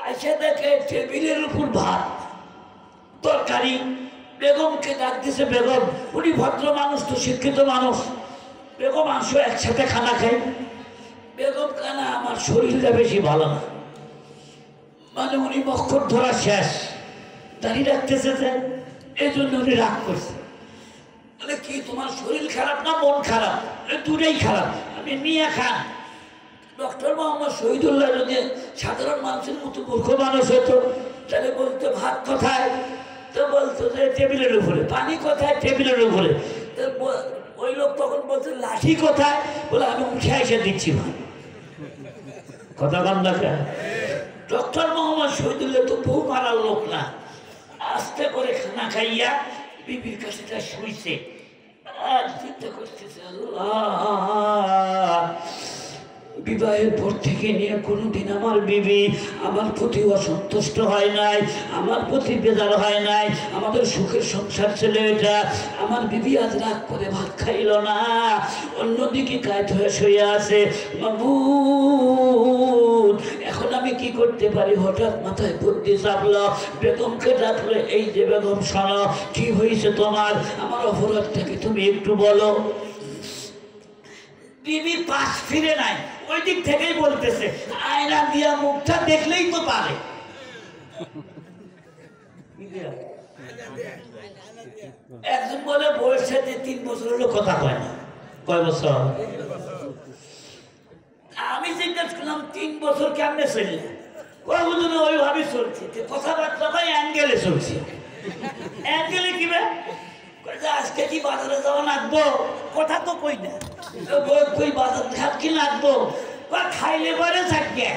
Speaker 2: আইসা দেখে টেবিলের উপর ভাত তরকারি। বেগমকে ডাক দিছে, বেগম উনি ভদ্র মানুষ তো, শিক্ষিত মানুষ, বেগম আসো একসাথে খানা খাই। বেগম কানা আমার শরীরটা বেশি ভালো না, মানে উনি মক্কর ধরা শেষ, দাঁড়িয়ে রাখতেছে যে এই জন্য উনি রাগ করছে। বলে কি তোমার শরীর খারাপ না মন খারাপ? দুটাই খারাপ। আমি নিয়ে খান। ডক্টর মোহাম্মদ শহীদুল্লাহ যদি সাধারণ মানুষের মতো মূর্খ মানুষ হতো তাহলে বলতো ভাত কোথায়, তো বলতো যে টেবিলের উপরে। পানি কোথায়? টেবিলের উপরে। ওই লোক তখন বলছে লাঠি কোথায়? বলে আমি উঠে এসে দিচ্ছি ভাই। কথা কম দেখা। ডক্টর মোহাম্মদ শহীদুল্লাহ তো বউ মারার লোক না, আস্তে করে খানা খাইয়া বিবির কাছে তা শুইছে আর চিন্তা করতেছে, আল্লাহ বিবাহের পর থেকে নিয়ে কোনোদিন আমার বিবি আমার প্রতি অসন্তুষ্ট হয় নাই, আমার প্রতি বেজার হয় নাই, আমাদের সুখের সংসার ছিল এটা। আমার বিবি আজ রাগ করে ভাত খাইল না, অন্যদিকে কায়ত হয়ে শুয়ে আছে। মাবুদ এখন আমি কি করতে পারি? হঠাৎ মাথায় বুদ্ধি চাপলো, বেগমকে ডাকলে, এই যে বেগম শোনো, কি হয়েছে তোমার? আমার অপরাধটাকে তুমি একটু বলো। বিবি পাশ ফিরে নাই, ওই দিক থেকেই বলতেছে, আয়না দিয়া মুখটা দেখলেই তো পারে। একজন বলে বউয়ের সাথে 3 বছর হলো কথা কয় না। কয় বছর? আমি জিজ্ঞেস করলাম 3 বছর কেমনে চললে? কয়েকজন ওইভাবে চলছে, কথাবার্তা কয় অ্যাঙ্গেলে চলছে। অ্যাঙ্গেলে কি বে? আজকে কি বাজারে যাওয়া লাগবো? কথা তো কই না। কই বাজার ঘাট কি লাগবো? খাইলে পরে থাকবে,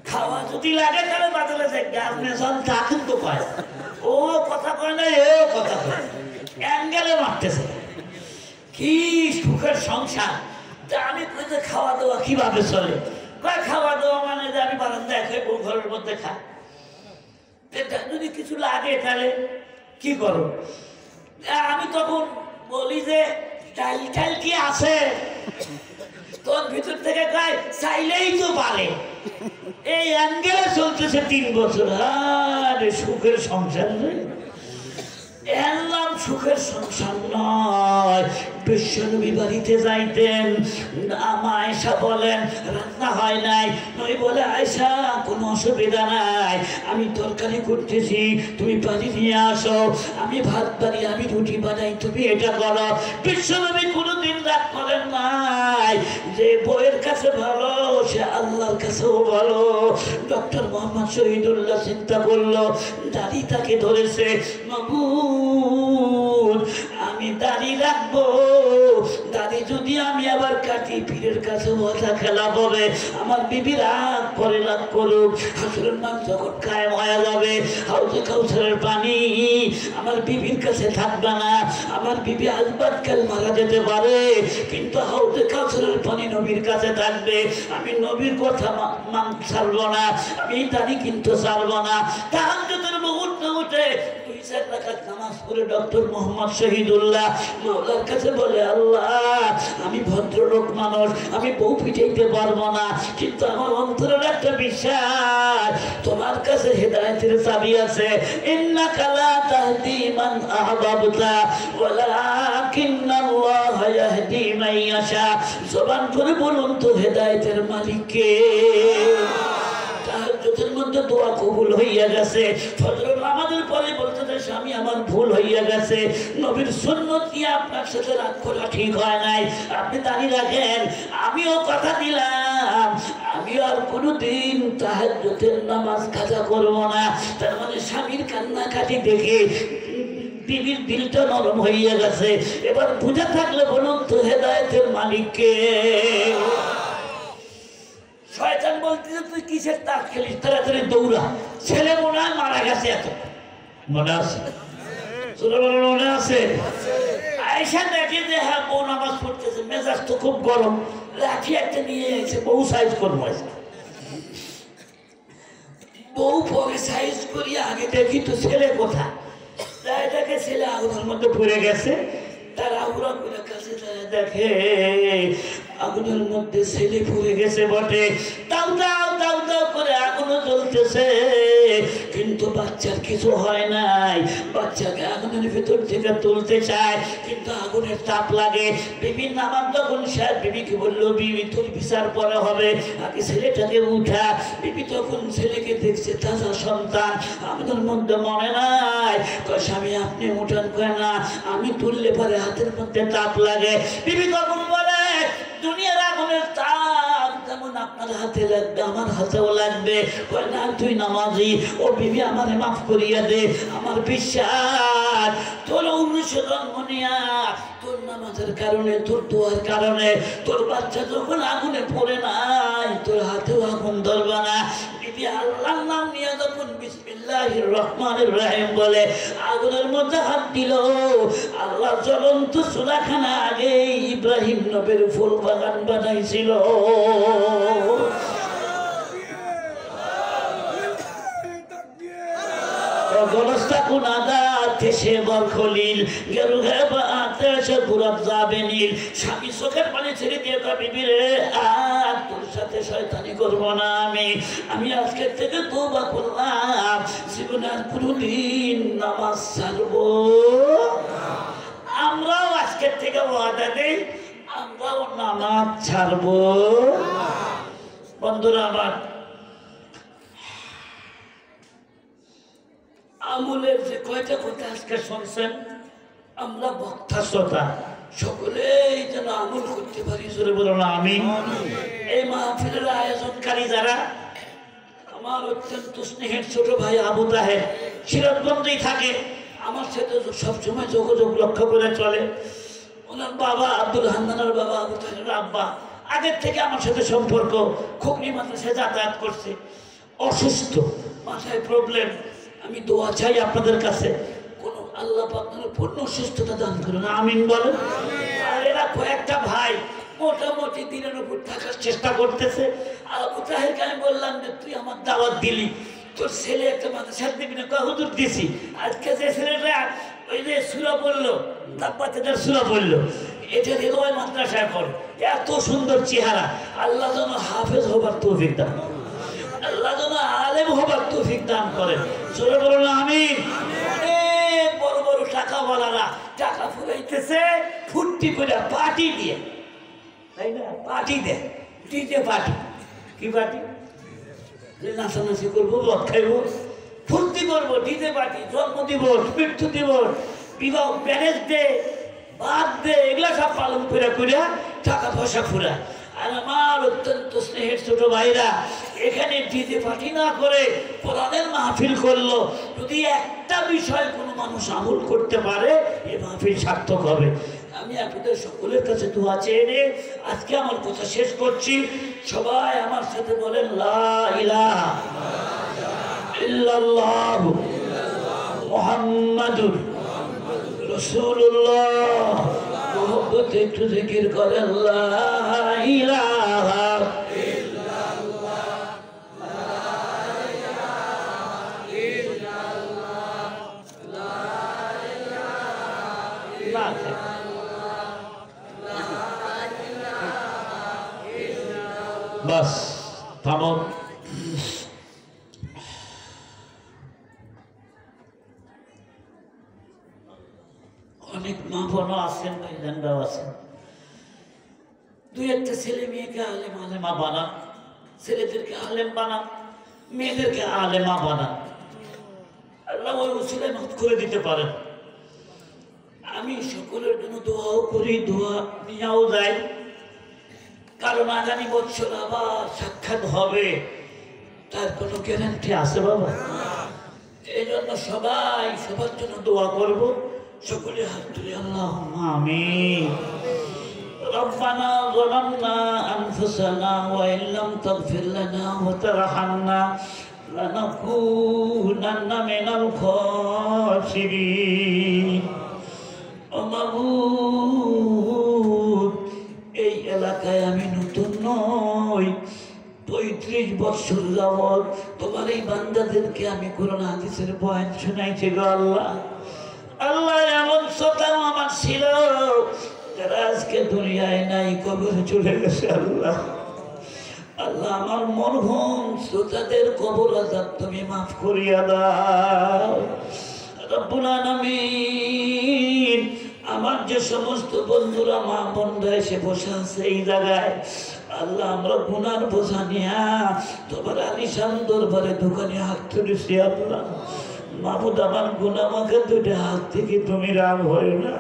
Speaker 2: খাওয়া যদি লাগে তাহলে বাজারে থাকবে। আপনি সব থাকুন তো কয়, ও কথা কয় না, এও কথা কয়, অ্যাঙ্গেলে মারতেছে। কি সুখের সংসার! আমি কই যে খাওয়া দাওয়া কিভাবে চলে? কয় খাওয়া দাওয়া মানে যে আমি বারান্দায় খাই, বউ ঘরের মধ্যে খাই। যদি কিছু লাগে তাহলে কি করো? আমি তখন বলি যে ডাল টাল কি আছে? তোর ভিতর থেকে কয় চাইলেই তো পারে। এই অ্যাঙ্গেলে চলতেছে 3 বছর। আরে সুখের সংসার এর নাম সুখের সংসার নয়। বিশ্বনবী বাড়িতে যাইতেন, আমা আয়েশা বলেন রান্না হয় নাই, নই বলে আয়েশা কোনো অসুবিধা নাই, আমি তরকারি করতেছি, তুমি পানি নিয়ে আসো, আমি ভাত বাড়ি, আমি রুটি বানাই, তুমি এটা করো। বিশ্বনবী কোনোদিন রাগ করেন নাই। যে বইয়ের কাছে ভালো সে আল্লাহর কাছেও ভালো। ডক্টর মোহাম্মদ শহীদুল্লাহ চিন্তা করলো, দাড়ি তাকে ধরেছে, মাবুদ আমি দাড়ি রাখবো, দাড়ি যদি আমি আবার কাটি পীরের কাছে মজা খেলা হবে, আমার বিবি রাগ করে, রাগ করুক, হাসরের নাম যখন কায়েম হয়ে যাবে, হাউজে কাউসারের পানি আমার বিবির কাছে থাকবে না। আমার বিবি আজবাদ কাল মারা যেতে পারে, কিন্তু হাউজে কাউসারের পানি নবীর কাছে থাকবে। আমি নবীর কথা ছাড়বো না, আমি দাড়ি কিন্তু ছাড়বো না। তাহাজ্জুদের মুহূর্তে উঠে 2-4 রাকাত নামাজ পড়ে ডক্টর মোহাম্মদ শহীদুল্লাহ মাওলার কাছে বলে, আল্লাহ আমি ভদ্রলোক মানুষ, আমি বউ পিটাইতে পারবো না, কিন্তু আমার অন্তরের একটা বিশ্বাস তোমার কাছে হেদায়েতের চাবি আছে। ইন্নাকা লা তাহদি মান আহবাবতা ওয়ালাকিন্নাল্লাহা ইয়াহদি মান ইয়াশা। জবান করে বলুন তো হেদায়েতের মালিক কে? তাহাজ্জুদের মধ্যে দোয়া কবুল হইয়া গেছে, ফজরের নামাজের পরে বলতে স্বামী আমার ভুল হইয়া গেছে, নবীর সুন্নত কি আপনার সাথে রাগ করা ঠিক হয় নাই, আপনি দাঁড়িয়ে রাখেন, আমিও কথা দিলাম আমি আর কোনোদিন তাহাজ্জুদের নামাজ কাজা করব না। তার মানে স্বামীর কান্নাকাটি দেখে বিবির দিলটা নরম হইয়া গেছে। এবার বুঝে থাকলে বলুন তো হেদায়েতের মালিক কে? শয়তান বলতেছে তুই কিসের তাস খেলিস, তাড়াতাড়ি দৌড়া, ছেলে মনে হয় মারা গেছে। এত মনে আছে? মনে আছে? আয়েশা দেখে যে হ্যাঁ বউ নামাজ পড়তেছে, মেজাজ তো খুব গরম, লাঠি একটা নিয়ে এসে বউ সাইজ করবো। বউ পরে সাইজ করি, আগে দেখি তো ছেলে কোথায়, এটাকে ছেলে আগুনের মধ্যে পড়ে গেছে। তার আগুরা করে কাছে দেখে আগুনের মধ্যে ছেলে পড়ে গেছে বটে। দাও দাও দাও দাও করে চলতেছে, কিন্তু বাচ্চার কিছু হয় নাই। বাচ্চাকে আগুনের ভিতর থেকে তুলতে চায়, কিন্তু আগুনের তাপ লাগে। বিবির নামাজ তখন শেষ। বিবিকে বললো, বিবি তোর বিচার পরে হবে, আগে ছেলেটাকে উঠা। বিবি তখন ছেলেকে দেখছে, তাজা সন্তান, আমাদের মধ্যে মনে নাই। স্বামী আপনি উঠান কয় না, আমি তুললে পরে হাতের মধ্যে তাপ লাগে। বিবি তখন বলে, দুনিয়ার আগুনের তাপ যেমন আপনার হাতে লাগবে আমার হাতেও লাগবে। কয় না তুই নামাজি, ও বিবি আমারে মাফ করিয়া দে। আমার বিশ্বাস তোর অনুশোচন মনিয়া, তোর নামাজের কারণে, তোর দোয়ার কারণে তোর বাচ্চা যখন আগুনে পড়ে নাই, তোর হাতেও আগুন ধরবে না। বিবি আল্লাহর নাম নিয়ে যখন বিসমিল্লাহির রহমানির রহিম বলে আগুনের মধ্যে হাত দিল, আল্লাহ জ্বলন্ত চুলাখানা আগে ইব্রাহিম নবীর ফুল বাগান বানাইছিল। গলস্তা কুনাদা তেসে বরখলিল গেরু ঘেবা তেসে বুরাত যাবে নীল। স্বামী চোখের পানি ছেড়ে দিয়ে বিবি রে, আর তোর সাথে শয়তানি করব না। আমি আজকে থেকে তওবা করলাম, জীবনে আর কোনোদিন নামাজ ছাড়বো। আমরাও আজকের থেকে ওয়াদা দেই, আমরাও নামাজ ছাড়বো। বন্ধুরা আমার, আমলের যে কয়টা কথা আজকে শুনছেন, আমরা বক্তা শ্রোতা সকলেই যেন আমল করতে পারি। জোরে বলো না আমিন। এই মাহফিলের আয়োজনকারী যারা, আমার অত্যন্ত স্নেহের ছোট ভাই আবু তাহের সিরাজগঞ্জেই থাকে, আমার সাথে সবসময় যোগাযোগ লক্ষ্য করে চলে। ওনার বাবা আব্দুল হান্নানের বাবা আবু তাহের আব্বা আগের থেকে আমার সাথে সম্পর্ক। খুবই মাদ্রাসায় যাতায়াত করছে, অসুস্থ, মাথায় প্রবলেম। আমি দোয়া চাই আপনাদের কাছে, কোন আল্লাহ আপনার পূর্ণ সুস্থতা দান করুন, আমিন বলেন। আর এরা কয়েকটা ভাই মোটামুটি দিনের উপর থাকার চেষ্টা করতেছে। আবু তাহেরকে আমি বললাম যে তুই আমার দাওয়াত দিলি, তোর ছেলে একটা মাদ্রাসার দিবি না? হুজুর দিছি। আজকে যে ছেলেটা ওই যে সূরা পড়লো, তাব্বাতের সূরা পড়লো, এটা রেলওয়ে মাদ্রাসায় পড়ে, এত সুন্দর চেহারা। আল্লাহ যেন হাফেজ হবার তৌফিক দান, আল্লাহ যেন আলেম হবার তৌফিক দান করেন। জোরে বলুন আমিন। অনেক বড় বড় টাকাওয়ালারা টাকা ফুরাইতেছে ফুর্তি করে পার্টি দিয়ে, তাই না? পার্টি দেয়, ডিজে পার্টি। কি পার্টি? নাচানাচি করবো, মদ খাইবো, ফুর্তি করবো, ডিজে পার্টি। জন্মদিবস, মৃত্যু দিবস, বিবাহ, প্যারেজ ডে, বাদ দে, এগুলা সব পালন করে করে টাকা পয়সা ফুরায়। আর আমার অত্যন্ত স্নেহের ছোট ভাইরা এখানে ডিজে পার্টি না করে কোরআনের মাহফিল করলো। যদি একটা বিষয় কোনো মানুষ আমল করতে পারে, এই মাহফিল সার্থক হবে। আমি আপনাদের সকলের কাছে দোয়া চেয়ে নিয়ে আজকে আমার কথা শেষ করছি। সবাই আমার সাথে বলেন, লা ইলাহা ইল্লাল্লাহ মুহাম্মাদুর রাসূলুল্লাহ। মোহব্বতে একটু জিকির করেন, লা ইলাহা ইল্লাল্লাহ, লা ইলাহা ইল্লাল্লাহ, লা ইলাহা ইল্লাল্লাহ। বাস থামো। অনেক মা বোনও আছেন, ভাইজানরাও আছেন। দুই একটা ছেলে মেয়েকে আলেম আলেমা বানান, ছেলেদেরকে আলেম বানান, মেয়েদেরকে আলেমা বানান। আল্লাহ ওই উসিলায় মাফ করে দিতে পারেন। আমি সকলের জন্য দোয়াও করি, দোয়া নিয়েও যাই, কারণ আগামী বছর আবার সাক্ষাৎ হবে, তার কোনো গ্যারান্টি আছে বাবা? এই জন্য সবাই সবার জন্য দোয়া করবো। সকলে হাত তুলে আল্লাহুম্মা আমিন। রব্বানা যালামনা আনফুসানা ওয়া ইল্লাম তাগফির লানা ওয়া তারহামনা লানাকুনান্না মিনাল খাসিরিন। ও মাবুদ, এই এলাকায় আমি নতুন নই, ৩৫ বছর যাবত তোমার এই বান্দাদেরকে আমি কোরআন হাদিসের বয়ান শোনাইছি গো আল্লাহ। আল্লাহ এমন শ্রোতাও আমার ছিল যারা আজকে দুনিয়ায় নাই, কবরে চলে গেছে। আল্লাহ আল্লাহ আমার মরহুম শ্রোতাদের কবর আযাব তুমি মাফ করিয়া দাও রব্বুল আলামিন। আমার যে সমস্ত বন্ধুরা মা বোনরা এসে বসে আছে এই জায়গায়, আল্লাহ আমরা গুনার বোঝা নিয়া তোমার আলিশান দরবারে দোকানে হাত তুলেছি। আল্লাহ মাহবুদ আমার গুনাহ মাখা দুইটা হাত থেকে তুমি রাগ হয় না।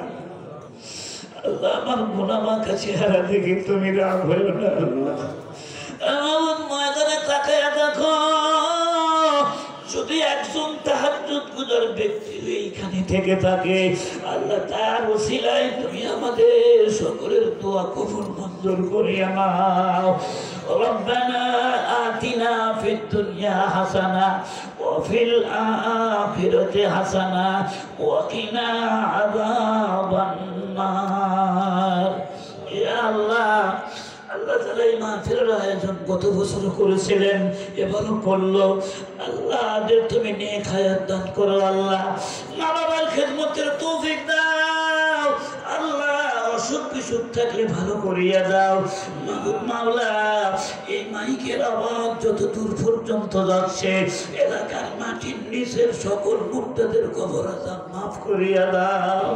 Speaker 2: আল্লাহ আমার গুনাহ মাখা চেহারা থেকে তুমি রাগ হয় না। আল্লাহ ময়দানে তাকায়া দেখো, যদি একজন তাহাজ্জুদ গুজার ব্যক্তি এইখানে থেকে থাকে, আল্লাহ তার ওসিলায় তুমি আমাদের সকলের দোয়া কবুল মঞ্জুর করিয়া নাও। রব্বানা আতিনা ফিদ দুনিয়া হাসানা ওয়া ফিল আখিরাতি হাসানা ওয়া কিনা আযাবান নার। ইয়া আল্লাহ, আল্লাহ তাআলা এই মাহফিলের আয়োজন গত বছর করেছিলেন, এবারও করলো। আল্লাহ আদের তুমি নেক হায়াত দান করো। আল্লাহ মা বাবার খেদমতের তৌফিক দাও। আল্লাহ অসুখ বিসুখ থাকলে ভালো করিয়া দাও। মাওলা এই মাইকের আওয়াজ যত দূর পর্যন্ত যাচ্ছে, এলাকার মাটির নিচের সকল মুর্তাদের কবর আযাব মাফ করিয়া দাও।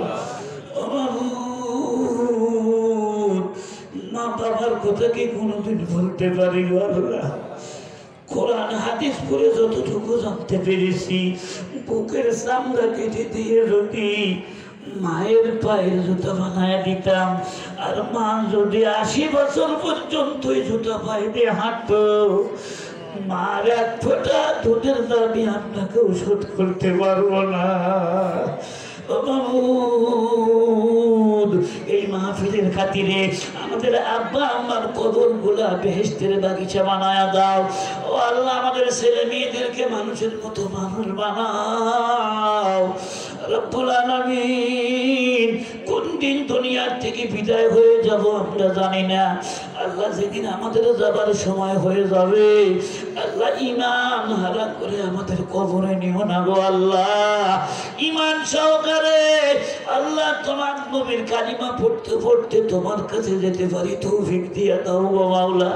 Speaker 2: মা বাবার কথা কি কোনোদিন বলতে পারি? আল্লাহ কোরআন হাদিস পড়ে যতটুকু জানতে পেরেছি, বুকের চামড়া কেটে দিয়ে যদি মায়ের পায়ের জুতা বানায় দিতাম, আর মা যদি 80 বছর পর্যন্ত জুতা পায়ে দিয়ে হাঁটতো, মার এক ফোঁটা দুধের দাবি আপনাকে শোধ করতে পারবো না। এই মাহফিলের খাতিরে আমাদের আব্বা আম্মার কবরগুলা বেহেশতের বাগিচা বানায়া দাও। ও আল্লাহ, আমাদের ছেলে মেয়েদেরকে মানুষের মতো মানুষ বানাও রব্বুল আলামিন। কোন দিন দুনিয়ার থেকে বিদায় হয়ে যাব আমরা জানি না। আল্লাহ যেদিন আমাদের যাবার সময় হয়ে যাবে, আল্লাহ ঈমান হারা করে আমাদের কবরে নিও না গো আল্লাহ। ঈমান সহকারে আল্লাহ তোমার নবীর কালিমা পড়তে পড়তে তোমার কাছে যেতে পারি তৌফিক দিয়া দাও গো মাওলা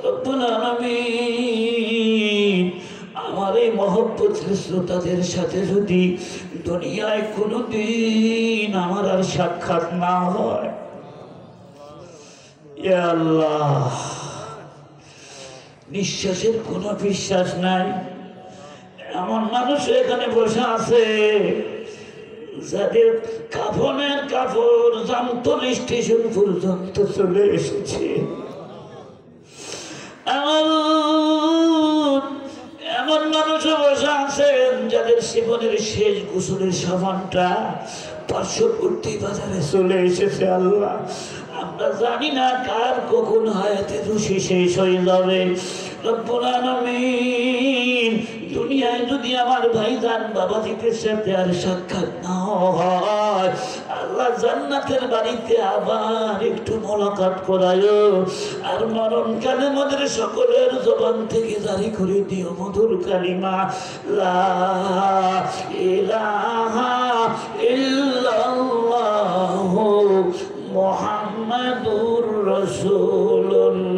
Speaker 2: রব্বুল আলামিন। আমার এই মহব্বতের শ্রোতাদের সাথে যদি দুনিয়ায় কোনোদিন আমার আর সাক্ষাৎ না হয়, ইয়া আল্লাহ, নিঃশ্বাসের কোনো বিশ্বাস নাই। এমন মানুষ এখানে বসে আছে যাদের কাফনের কাপড় জামতলী স্টেশন পর্যন্ত চলে এসেছে। এমন মানুষও বসে আছেন যাদের জীবনের শেষ গোসলের সাবানটা পার্শ্ববর্তী বাজারে চলে এসেছে। আল্লাহ, আমরা জানি না কার কখন হায়াতের রুশি শেষ হয়ে যাবে। রব্বুল আলামিন, দুনিয়ায় যদি আমার ভাইজান বাবা দিকের সাথে আর সাক্ষাৎ না হয়, আল্লাহ জান্নাতের বাড়িতে আবার একটু মোলাকাত করায়ো। আর মরণকালে আমাদের সকলের জবান থেকে জারি করে দিও মধুর কালিমা লা ইলাহা ইল্লাল্লাহু মুহাম্মাদুর রাসূলুল্লাহ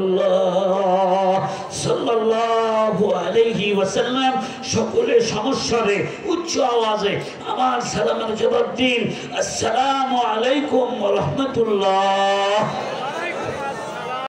Speaker 2: সাল্লাল্লাহু আলাইহি ওয়াসাল্লাম। সকলে সমস্যারে উচ্চ আওয়াজে আমার সালামের জবাব দিন, আসসালামু আলাইকুম ওয়া রাহমাতুল্লাহ।